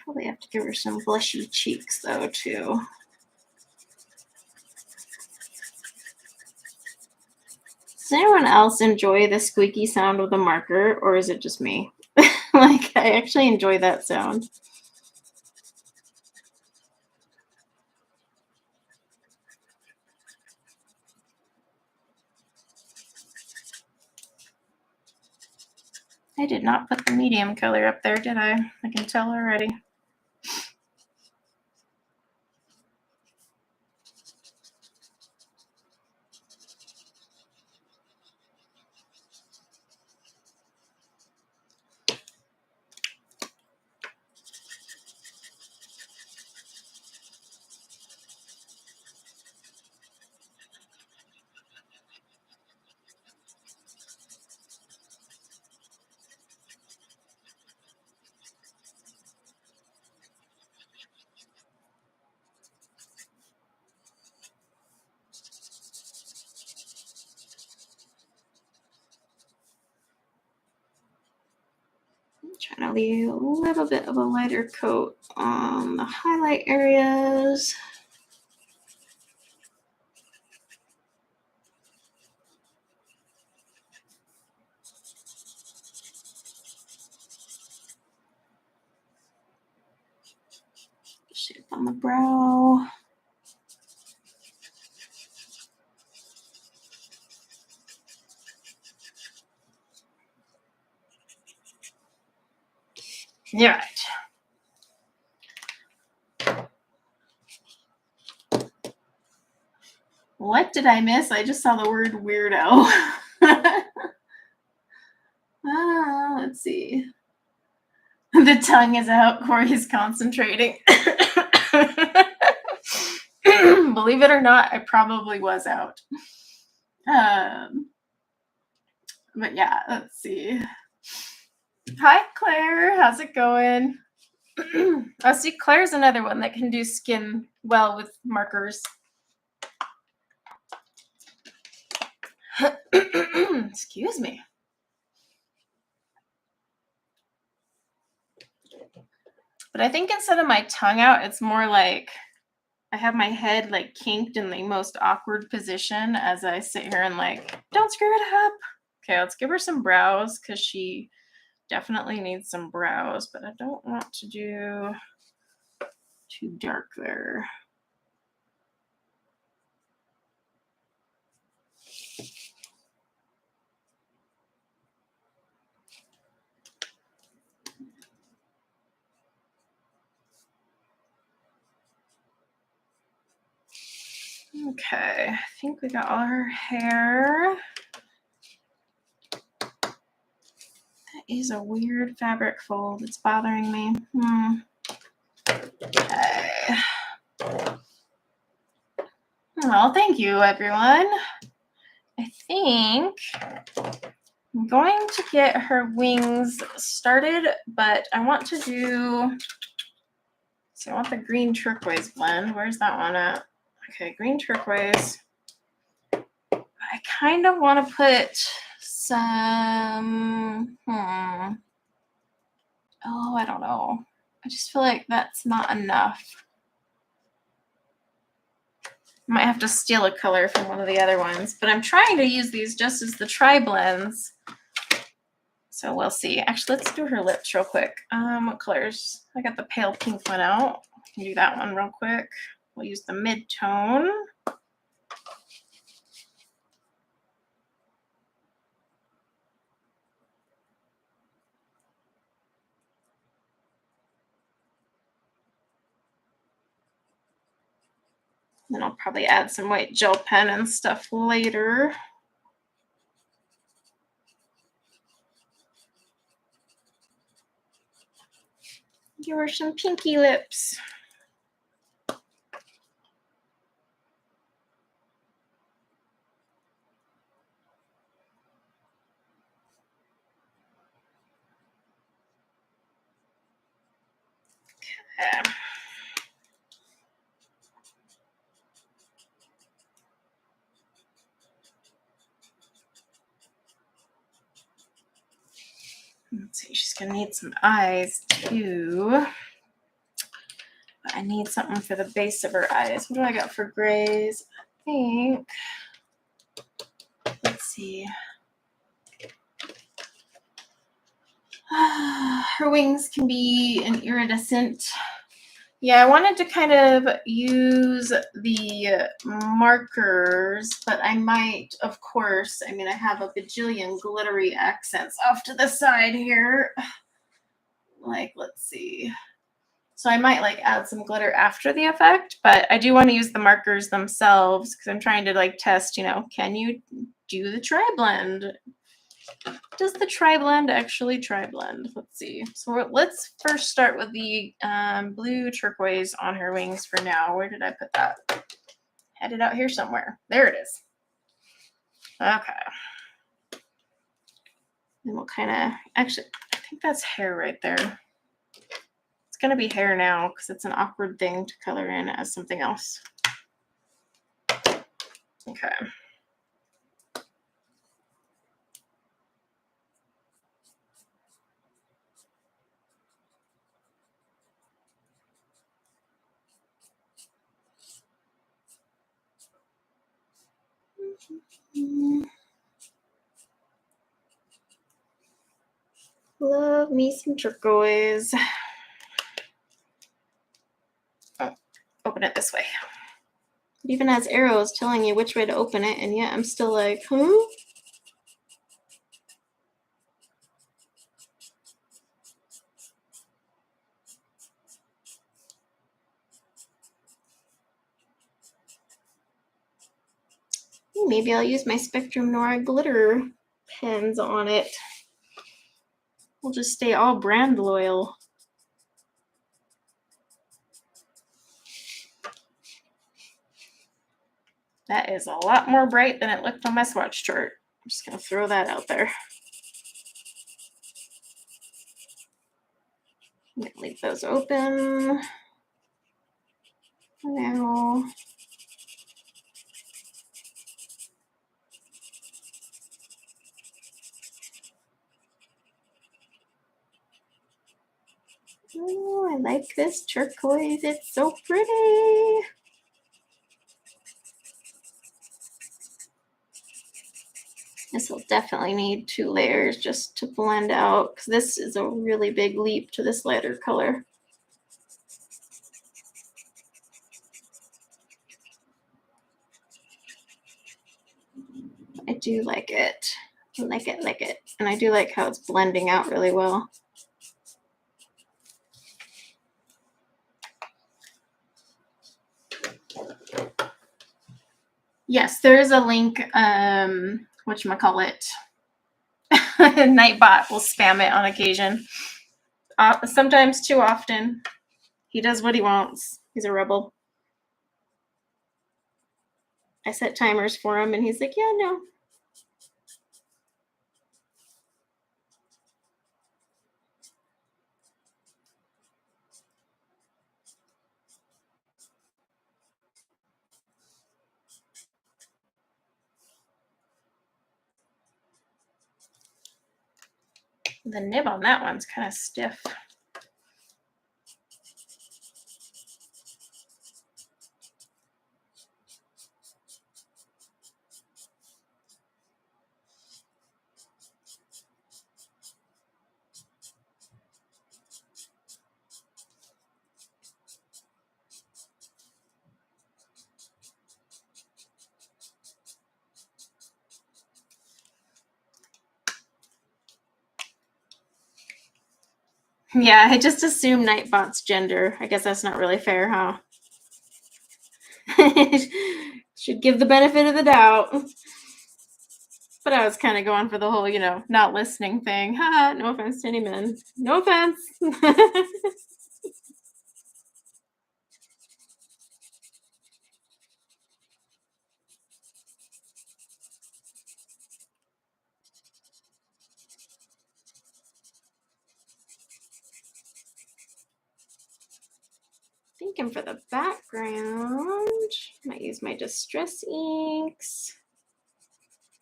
Probably have to give her some blushy cheeks though too. Does anyone else enjoy the squeaky sound of the marker, or is it just me? Like, I actually enjoy that sound. I did not put the medium color up there, did I? I can tell already. I'm trying to leave a little bit of a lighter coat on the highlight areas. Shape on the brow. You're right. What did I miss? I just saw the word weirdo. Let's see. The tongue is out. Corey's concentrating. Believe it or not, I probably was out. But yeah, let's see. Hi, Claire. How's it going? Oh, see, Claire's another one that can do skin well with markers. Excuse me. But I think instead of my tongue out, it's more like I have my head like kinked in the most awkward position as I sit here and like, don't screw it up. Okay, let's give her some brows because she definitely needs some brows, but I don't want to do too dark there. Okay, I think we got all her hair. That is a weird fabric fold. It's bothering me. Okay. Well, thank you, everyone. I think I'm going to get her wings started, but I want to do, so I want the green turquoise blend. Where's that one at? Okay, green turquoise. I kind of want to put some, oh, I don't know. I just feel like that's not enough. Might have to steal a color from one of the other ones, but I'm trying to use these just as the tri blends. So we'll see. Actually, let's do her lips real quick. What colors? I got the pale pink one out. I can do that one real quick. We'll use the mid-tone. Then I'll probably add some white gel pen and stuff later. Give her some pinky lips. Okay. gonna need some eyes too. But I need something for the base of her eyes. What do I got for grays? I think, let's see. Her wings can be an iridescent. Yeah, I wanted to kind of use the markers, but I might, of course, I mean, I have a bajillion glittery accents off to the side here. Like, let's see. So I might like add some glitter after the effect, but I do want to use the markers themselves because I'm trying to like test, you know, can you do the tri-blend? Does the tri-blend actually tri-blend? Let's see. So let's first start with the blue turquoise on her wings for now. Where did I put that? Had it out here somewhere. There it is. Okay. And we'll kind of, actually, I think that's hair right there. It's going to be hair now because it's an awkward thing to color in as something else. Okay. Love me some turquoise. Oh, open it this way. It even has arrows telling you which way to open it, and yet I'm still like, huh? Maybe I'll use my Spectrum Noir glitter pens on it. We'll just stay all brand loyal. That is a lot more bright than it looked on my swatch chart. I'm just going to throw that out there. I'm going to leave those open for now. Oh, I like this turquoise. It's so pretty. This will definitely need 2 layers just to blend out because this is a really big leap to this lighter color. I do like it. I like it, like it. And I do like how it's blending out really well. Yes, there is a link, whatchamacallit. Nightbot will spam it on occasion. Sometimes too often. He does what he wants. He's a rebel. I set timers for him and he's like, yeah, no. The nib on that one's kind of stiff. Yeah, I just assume Nightbot's gender. I guess that's not really fair, huh? Should give the benefit of the doubt. But I was kind of going for the whole, you know, not listening thing. Haha, no offense to any men. No offense. Thinking for the background, might use my Distress inks.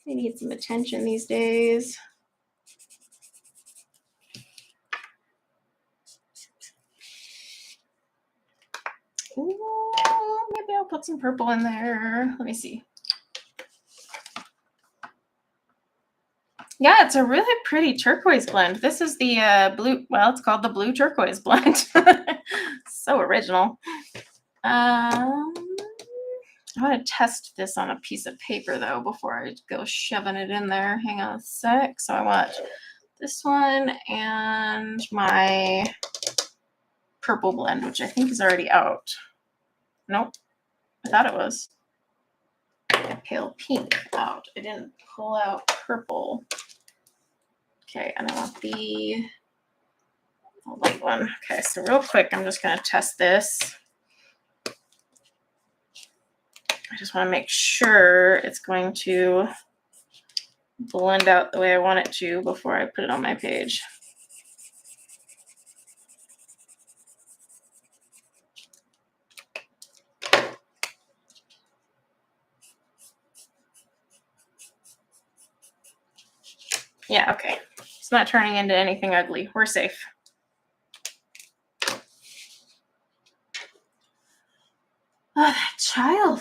They need some attention these days. Ooh, maybe I'll put some purple in there. Let me see. Yeah, it's a really pretty turquoise blend. This is the blue, well, it's called the blue turquoise blend. So original. I want to test this on a piece of paper though before I go shoving it in there. Hang on a sec. So I want this one and my purple blend, which I think is already out. Nope, I thought it was. Pale pink out. I didn't pull out purple. Okay, and I want the light one. Okay, so real quick, I'm just going to test this. I just want to make sure it's going to blend out the way I want it to before I put it on my page. Yeah, okay. It's not turning into anything ugly. We're safe. Oh, that child.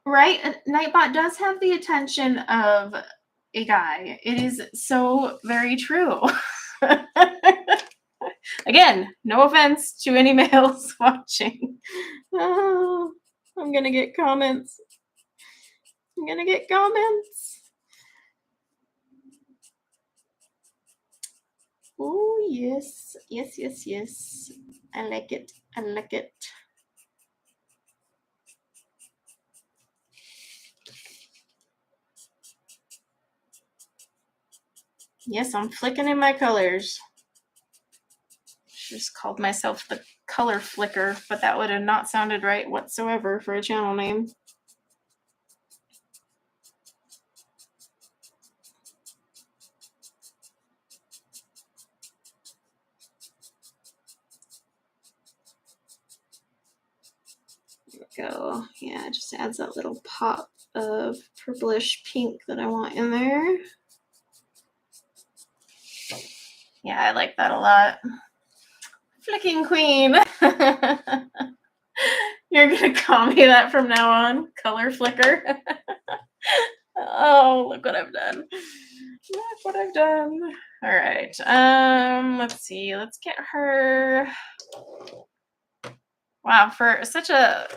Right? Nightbot does have the attention of a guy. It is so very true. Again, no offense to any males watching. Oh, I'm going to get comments. I'm going to get comments. Oh, yes. Yes, yes, yes. I like it. I like it. Yes, I'm flicking in my colors. Just called myself the color flicker, but that would have not sounded right whatsoever for a channel name. There we go. Yeah, it just adds that little pop of purplish pink that I want in there. Yeah, I like that a lot. Flicking queen. You're gonna call me that from now on? Color flicker. Oh, look what I've done. Look what I've done. All right. Let's see. Let's get her. Wow, for such a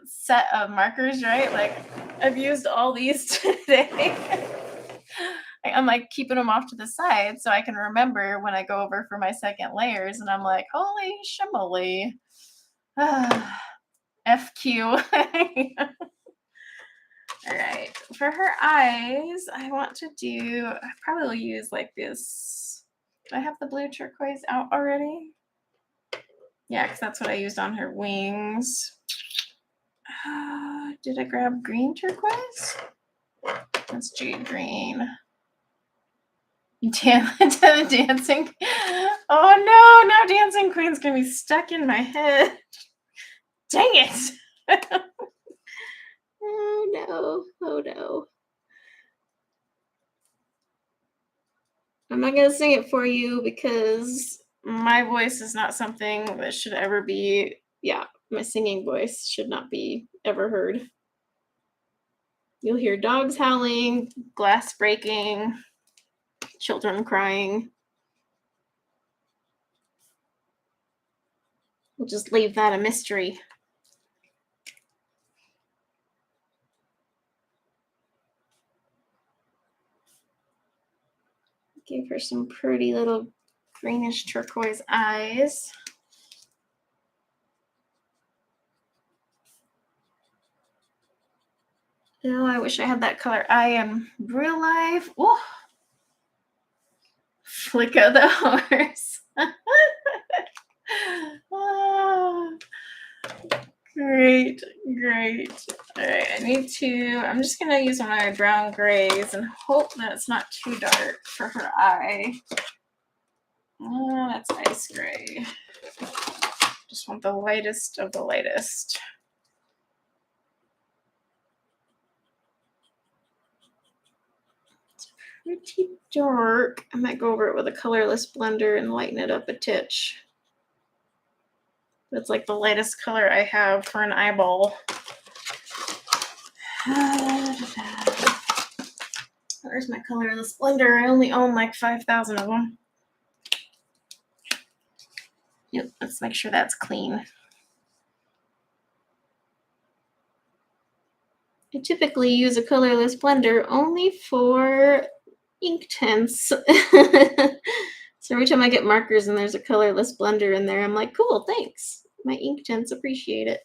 set of markers, right? Like I've used all these today. I'm like keeping them off to the side so I can remember when I go over for my second layers, and I'm like, holy shimoly. FQ. All right, for her eyes, I want to do, I probably will use like this. Do I have the blue turquoise out already? Yeah, because that's what I used on her wings. Did I grab green turquoise? That's jade green. Dancing. Oh no, now Dancing Queen's gonna be stuck in my head. Dang it. Oh no, oh no. I'm not gonna sing it for you because my voice is not something that should ever be, yeah, my singing voice should not be ever heard. You'll hear dogs howling, glass breaking, children crying. We'll just leave that a mystery. Give her some pretty little greenish turquoise eyes. Oh, I wish I had that color eye in real life. Oh, Flicka the horse. Oh, great, great. All right, I'm just gonna use one of my brown grays and hope that it's not too dark for her eye. Oh, that's ice gray. Just want the lightest of the lightest. It's pretty dark. I might go over it with a colorless blender and lighten it up a titch. It's like the lightest color I have for an eyeball. Where's my color in the Splendor? I only own like 5,000 of them. Yep, let's make sure that's clean. I typically use a colorless blender only for ink tints. So every time I get markers and there's a colorless blender in there, I'm like, cool, thanks. My ink tints appreciate it.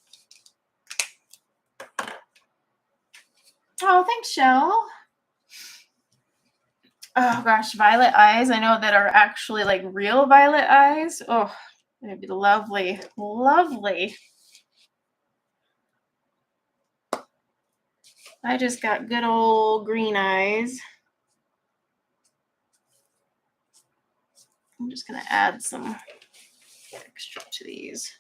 Oh, thanks, Shell. Oh gosh, violet eyes. I know that are actually like real violet eyes. Oh, it'd be lovely, lovely. I just got good old green eyes. I'm just gonna add some extra to these.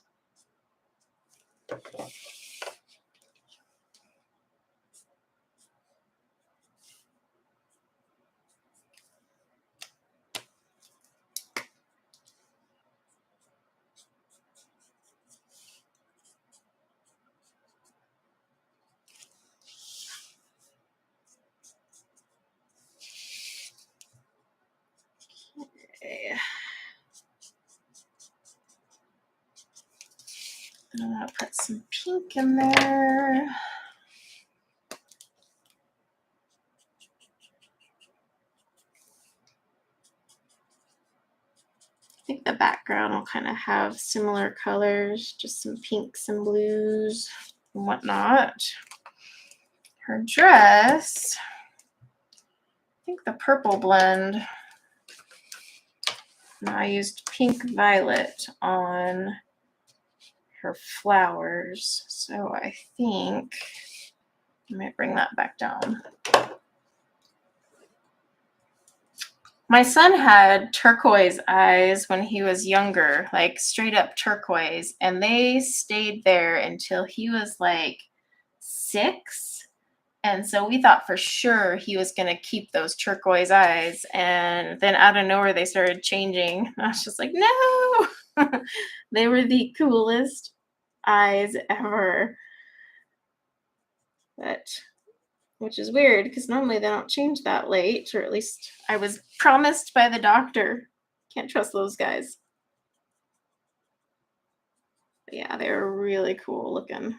Okay. And I'm gonna put some pink in there. I think the background will kind of have similar colors, just some pinks and blues and whatnot. Her dress, I think the purple blend. And I used pink violet on her flowers, so I think I might bring that back down. My son had turquoise eyes when he was younger, like straight up turquoise, and they stayed there until he was like 6. And so we thought for sure he was going to keep those turquoise eyes. And then out of nowhere, they started changing. I was just like, no, they were the coolest eyes ever. But, which is weird because normally they don't change that late, or at least I was promised by the doctor. Can't trust those guys. But yeah, they were really cool looking.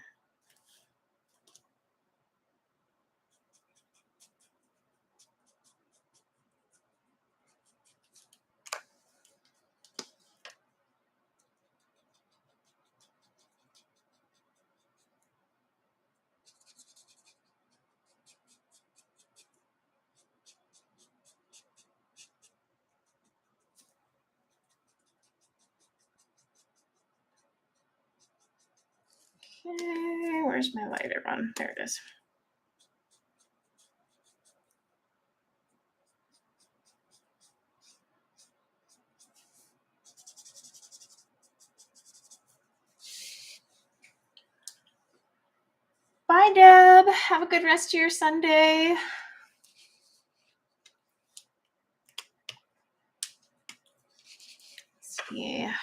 Okay, where's my lighter one? There it is. Bye, Deb. Have a good rest of your Sunday. Yeah.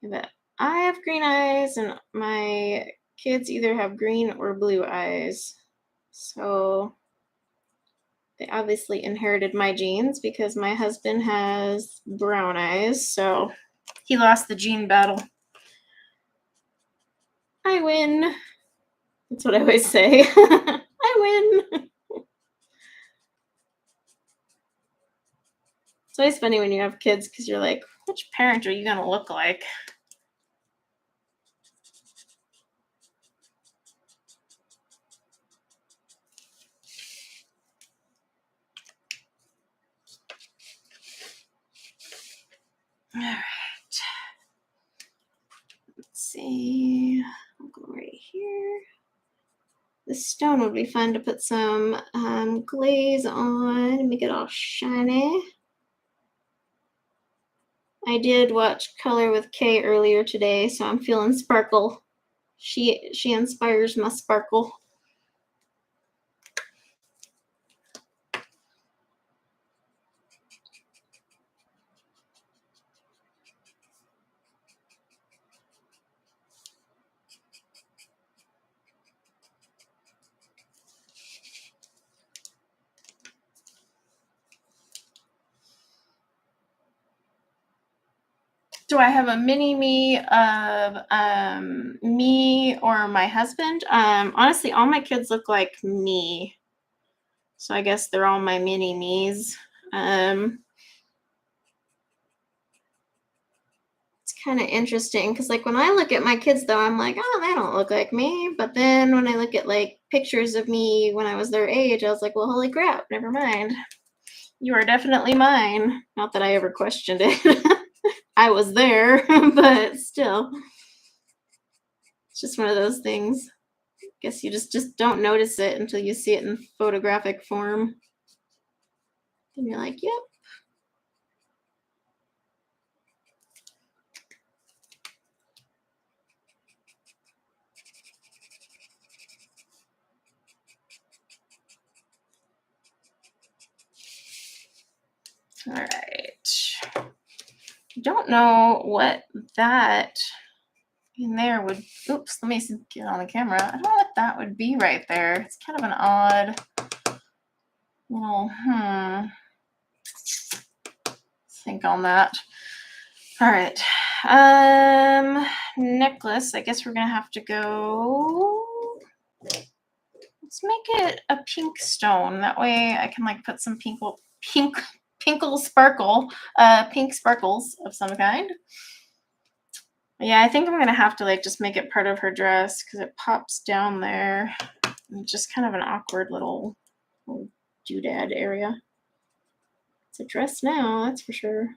But I have green eyes, and my kids either have green or blue eyes. So they obviously inherited my genes because my husband has brown eyes. So he lost the gene battle. I win. That's what I always say. I win. It's always funny when you have kids because you're like, which parent are you going to look like? All right. Let's see. I'll go right here. This stone would be fun to put some glaze on and make it all shiny. I did watch Color with Kay earlier today, so I'm feeling sparkle. She inspires my sparkle. Do I have a mini me of me or my husband? Honestly, all my kids look like me. So I guess they're all my mini me's. It's kind of interesting because like when I look at my kids though, I'm like, oh, they don't look like me. But then when I look at like pictures of me when I was their age, I was like, well, holy crap, never mind. You are definitely mine. Not that I ever questioned it. I was there, but still. It's just one of those things. I guess you just don't notice it until you see it in photographic form. And you're like, yep. All right. Don't know what that in there would, oops, let me get on the camera. I don't know what that would be right there. It's kind of an odd little, think on that. All right. Necklace, I guess we're gonna have to go, let's make it a pink stone. That way I can like put some pink sparkles of some kind. Yeah, I think I'm gonna have to like just make it part of her dress because it pops down there. It's just kind of an awkward little doodad area. It's a dress now, that's for sure.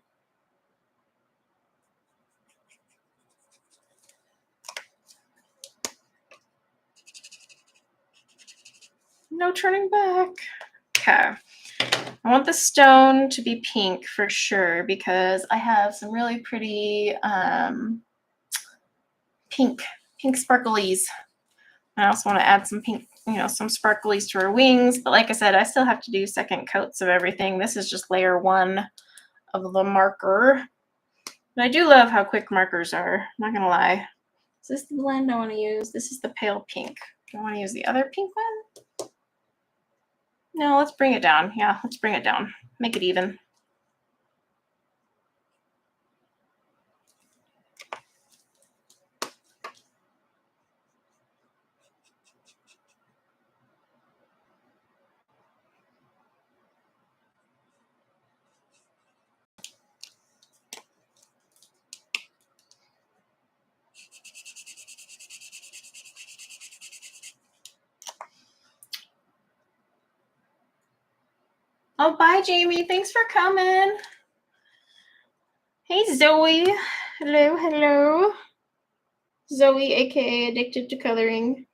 No turning back. Okay. I want the stone to be pink for sure because I have some really pretty pink sparklies. I also want to add some pink, some sparklies to her wings. But like I said, I still have to do second coats of everything. This is just layer 1 of the marker. But I do love how quick markers are. I'm not going to lie. Is this the blend I want to use? This is the pale pink. Do I want to use the other pink one? No, let's bring it down. Yeah, let's bring it down. Make it even. Oh, bye, Jamie. Thanks for coming. Hey, Zoe. Hello, hello. Zoe, aka Addicted to Coloring.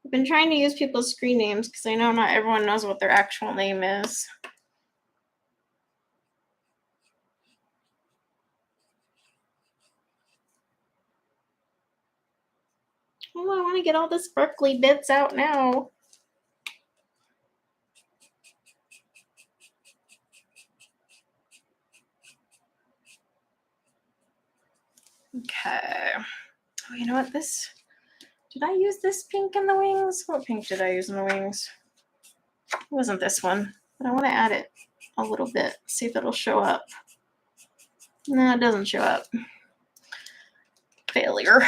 I've been trying to use people's screen names because I know not everyone knows what their actual name is. Oh, I want to get all the sparkly bits out now. Okay. Oh, you know what? Did I use this pink in the wings? What pink did I use in the wings? It wasn't this one, but I want to add it a little bit. See if it'll show up. No, it doesn't show up. Failure.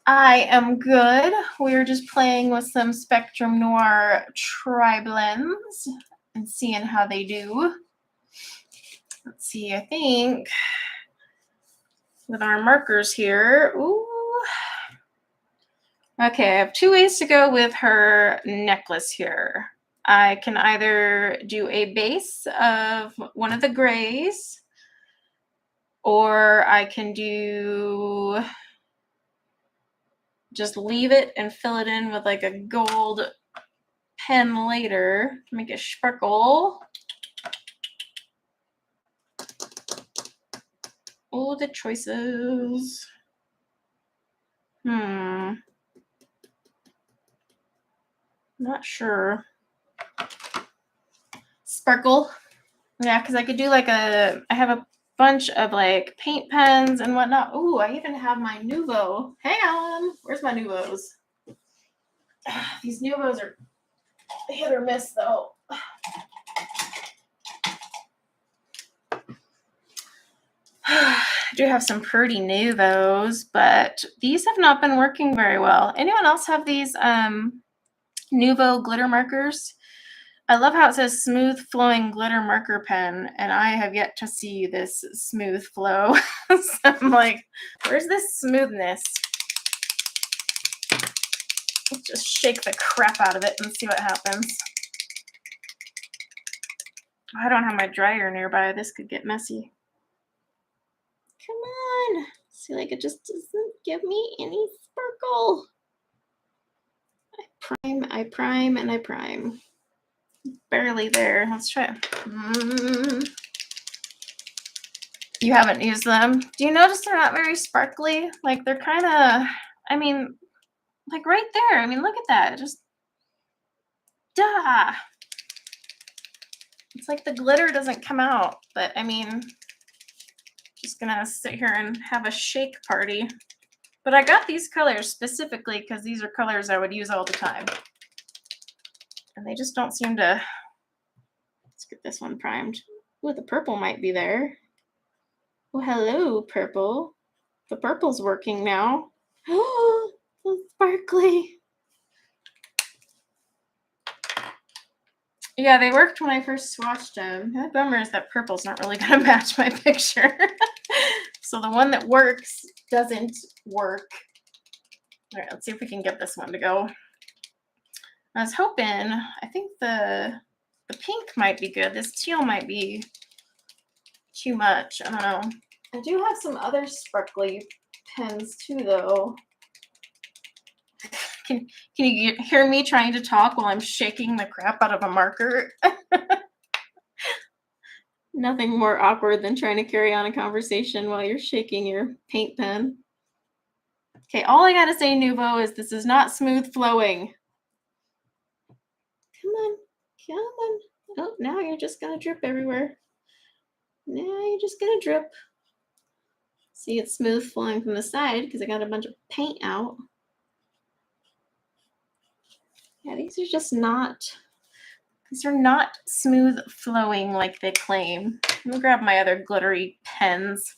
I am good. We're just playing with some Spectrum Noir tri-blends and seeing how they do. Let's see, I think with our markers here, ooh. Okay, I have 2 ways to go with her necklace here. I can either do a base of one of the grays, or I can do just leave it and fill it in with like a gold pen later to make it sparkle. Oh, the choices. Not sure. Sparkle. Yeah, because I could do like I have a bunch of like paint pens and whatnot. Ooh, I even have my Nuvo. Hang on. Where's my Nuvos? These Nuvos are hit or miss though. do have some pretty Nuvos, but these have not been working very well. Anyone else have these Nuvo glitter markers? I love how it says smooth flowing glitter marker pen, and I have yet to see this smooth flow. So I'm like, where's this smoothness? Let's just shake the crap out of it and see what happens. I don't have my dryer nearby. This could get messy. Come on. See, like it just doesn't give me any sparkle. I prime, and I prime. Barely there. Let's try it. You haven't used them. Do you notice they're not very sparkly? Like they're kind of, I mean, like right there. I mean, look at that. Just, duh. It's like the glitter doesn't come out, but I mean, just gonna sit here and have a shake party. But I got these colors specifically because these are colors I would use all the time. And they just don't seem to. Let's get this one primed. Ooh, the purple might be there. Oh, hello, purple. The purple's working now. Oh, so sparkly. Yeah, they worked when I first swatched them. The bummer is that purple's not really going to match my picture. So the one that works doesn't work. All right, let's see if we can get this one to go. I was hoping, I think the pink might be good. This teal might be too much. I don't know. I do have some other sparkly pens too, though. Can you hear me trying to talk while I'm shaking the crap out of a marker? Nothing more awkward than trying to carry on a conversation while you're shaking your paint pen. Okay, all I gotta say, Nuvo, is this is not smooth flowing. Come on, come on. Oh, now you're just gonna drip everywhere. Now you're just gonna drip. See, it's smooth flowing from the side because I got a bunch of paint out. Yeah, these are just not, these are not smooth flowing like they claim. Let me grab my other glittery pens.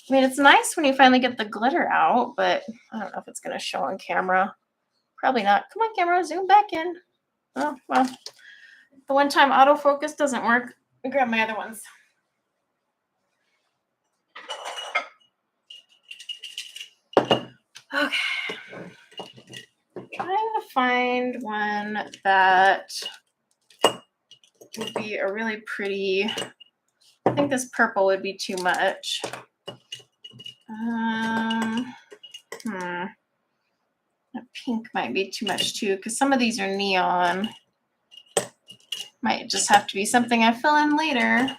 I mean, it's nice when you finally get the glitter out, but I don't know if it's going to show on camera. Probably not. Come on, camera, zoom back in. Oh, well, the one time autofocus doesn't work. Let me grab my other ones. Okay. Trying to find one that would be a really pretty, I think this purple would be too much. That pink might be too much too, because some of these are neon. Might just have to be something I fill in later.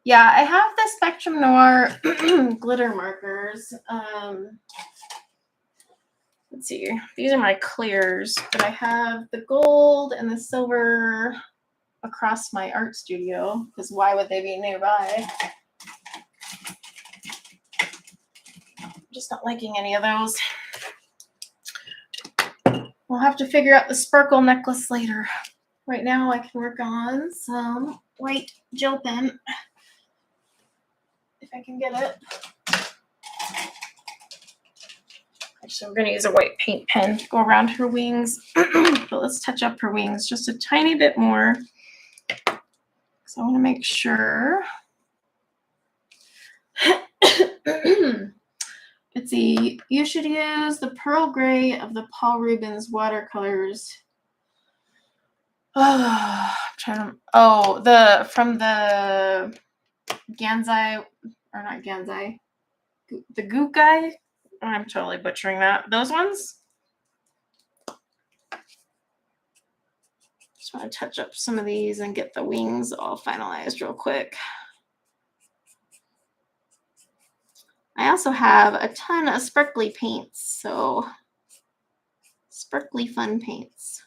Yeah, I have the Spectrum Noir glitter markers. Let's see, these are my clears, but I have the gold and the silver across my art studio, because why would they be nearby? I'm just not liking any of those. We'll have to figure out the sparkle necklace later. Right now I can work on some white gel pen, if I can get it. Actually, we're going to use a white paint pen to go around her wings. But let's touch up her wings just a tiny bit more. So I want to make sure. Let's see. You should use the pearl gray of the Paul Rubens watercolors. Oh, I'm trying to. From the Gansai, or not Gansai, the Goop guy. I'm totally butchering that. Those ones. Just want to touch up some of these and get the wings all finalized real quick. I also have a ton of sparkly paints, so sparkly fun paints.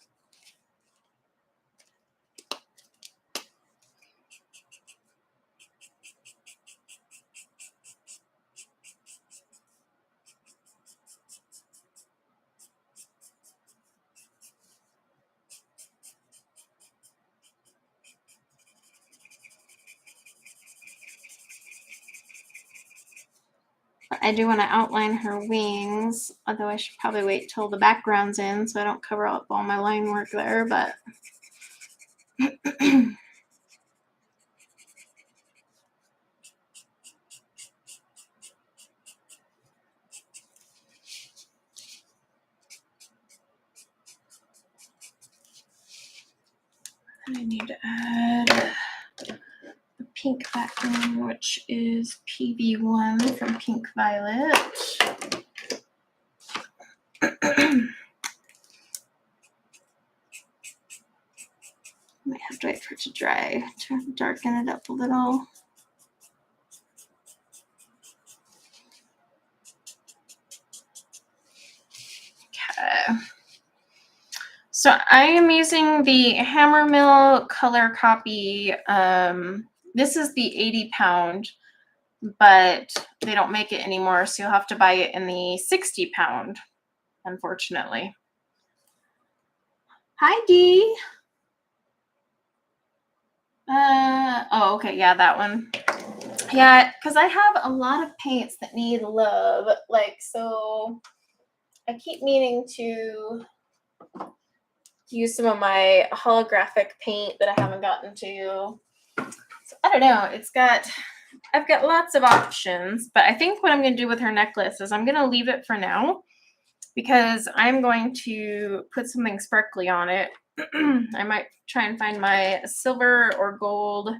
I do want to outline her wings, although I should probably wait till the background's in so I don't cover up all my line work there, but I need to add the pink backing, which is PV1 from Pink Violet. Might have to wait for it to dry to darken it up a little. Okay. So I am using the Hammermill color copy. This is the 80 pound, but they don't make it anymore, so you'll have to buy it in the 60 pound, unfortunately. Hi, Dee. Oh, okay, yeah, that one. Yeah, because I have a lot of paints that need love. Like, so I keep meaning to use some of my holographic paint that I haven't gotten to. So I don't know. I've got lots of options, but I think what I'm going to do with her necklace is I'm going to leave it for now because I'm going to put something sparkly on it. I might try and find my silver or gold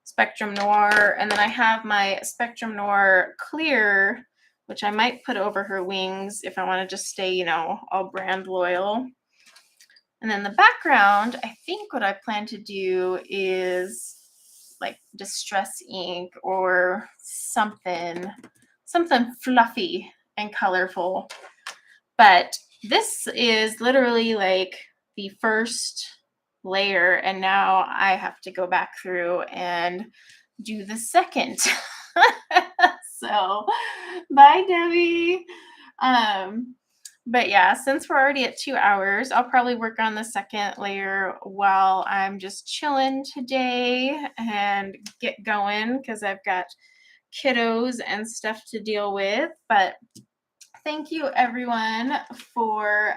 Spectrum Noir, and then I have my Spectrum Noir clear, which I might put over her wings if I want to just stay, you know, all brand loyal. And then the background, I think what I plan to do is like distress ink or something fluffy and colorful. But this is literally like the first layer, and now I have to go back through and do the second. So bye, Debbie. But yeah, since we're already at 2 hours, I'll probably work on the second layer while I'm just chilling today and get going because I've got kiddos and stuff to deal with. But thank you everyone for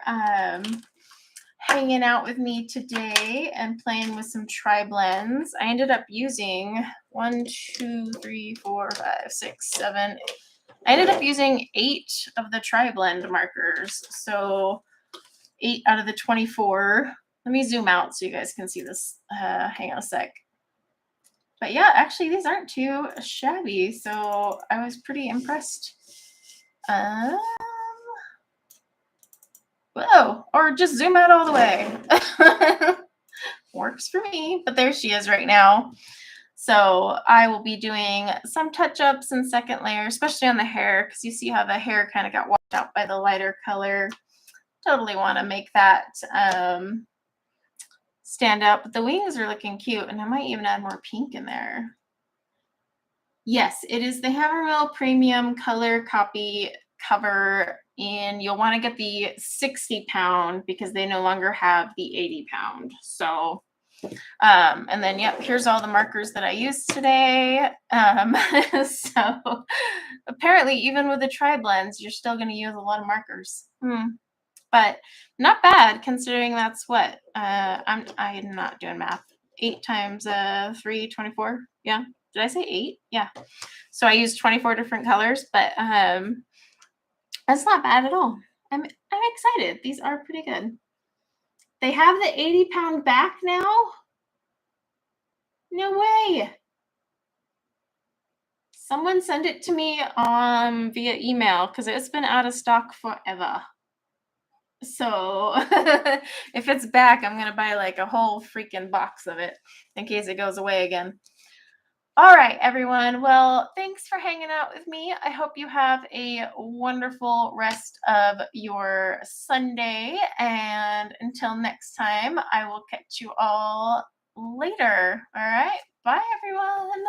hanging out with me today and playing with some tri-blends. I ended up using 1, 2, 3, 4, 5, 6, 7. I ended up using 8 of the tri-blend markers. So 8 out of the 24. Let me zoom out so you guys can see this. Hang on a sec. But yeah, actually these aren't too shabby. So I was pretty impressed. Whoa, or just zoom out all the way. Works for me, but there she is right now. So I will be doing some touch-ups and second layer, especially on the hair, because you see how the hair kind of got washed out by the lighter color. Totally want to make that stand out, but the wings are looking cute, and I might even add more pink in there. Yes, it is the Hammermill Premium Color Copy cover, and you'll want to get the 60 pound because they no longer have the 80 pound. So, and then, yep, here's all the markers that I used today. So apparently even with the tri-blends, you're still going to use a lot of markers. But not bad considering that's what, I'm not doing math. 8 times 3, 24. Yeah. Did I say 8? Yeah. So I used 24 different colors, but that's not bad at all. I'm excited. These are pretty good. They have the 80 pound back now? No way. Someone send it to me via email because it's been out of stock forever. So if it's back, I'm going to buy like a whole freaking box of it in case it goes away again. All right, everyone. Well, thanks for hanging out with me. I hope you have a wonderful rest of your Sunday. And until next time, I will catch you all later. All right. Bye, everyone.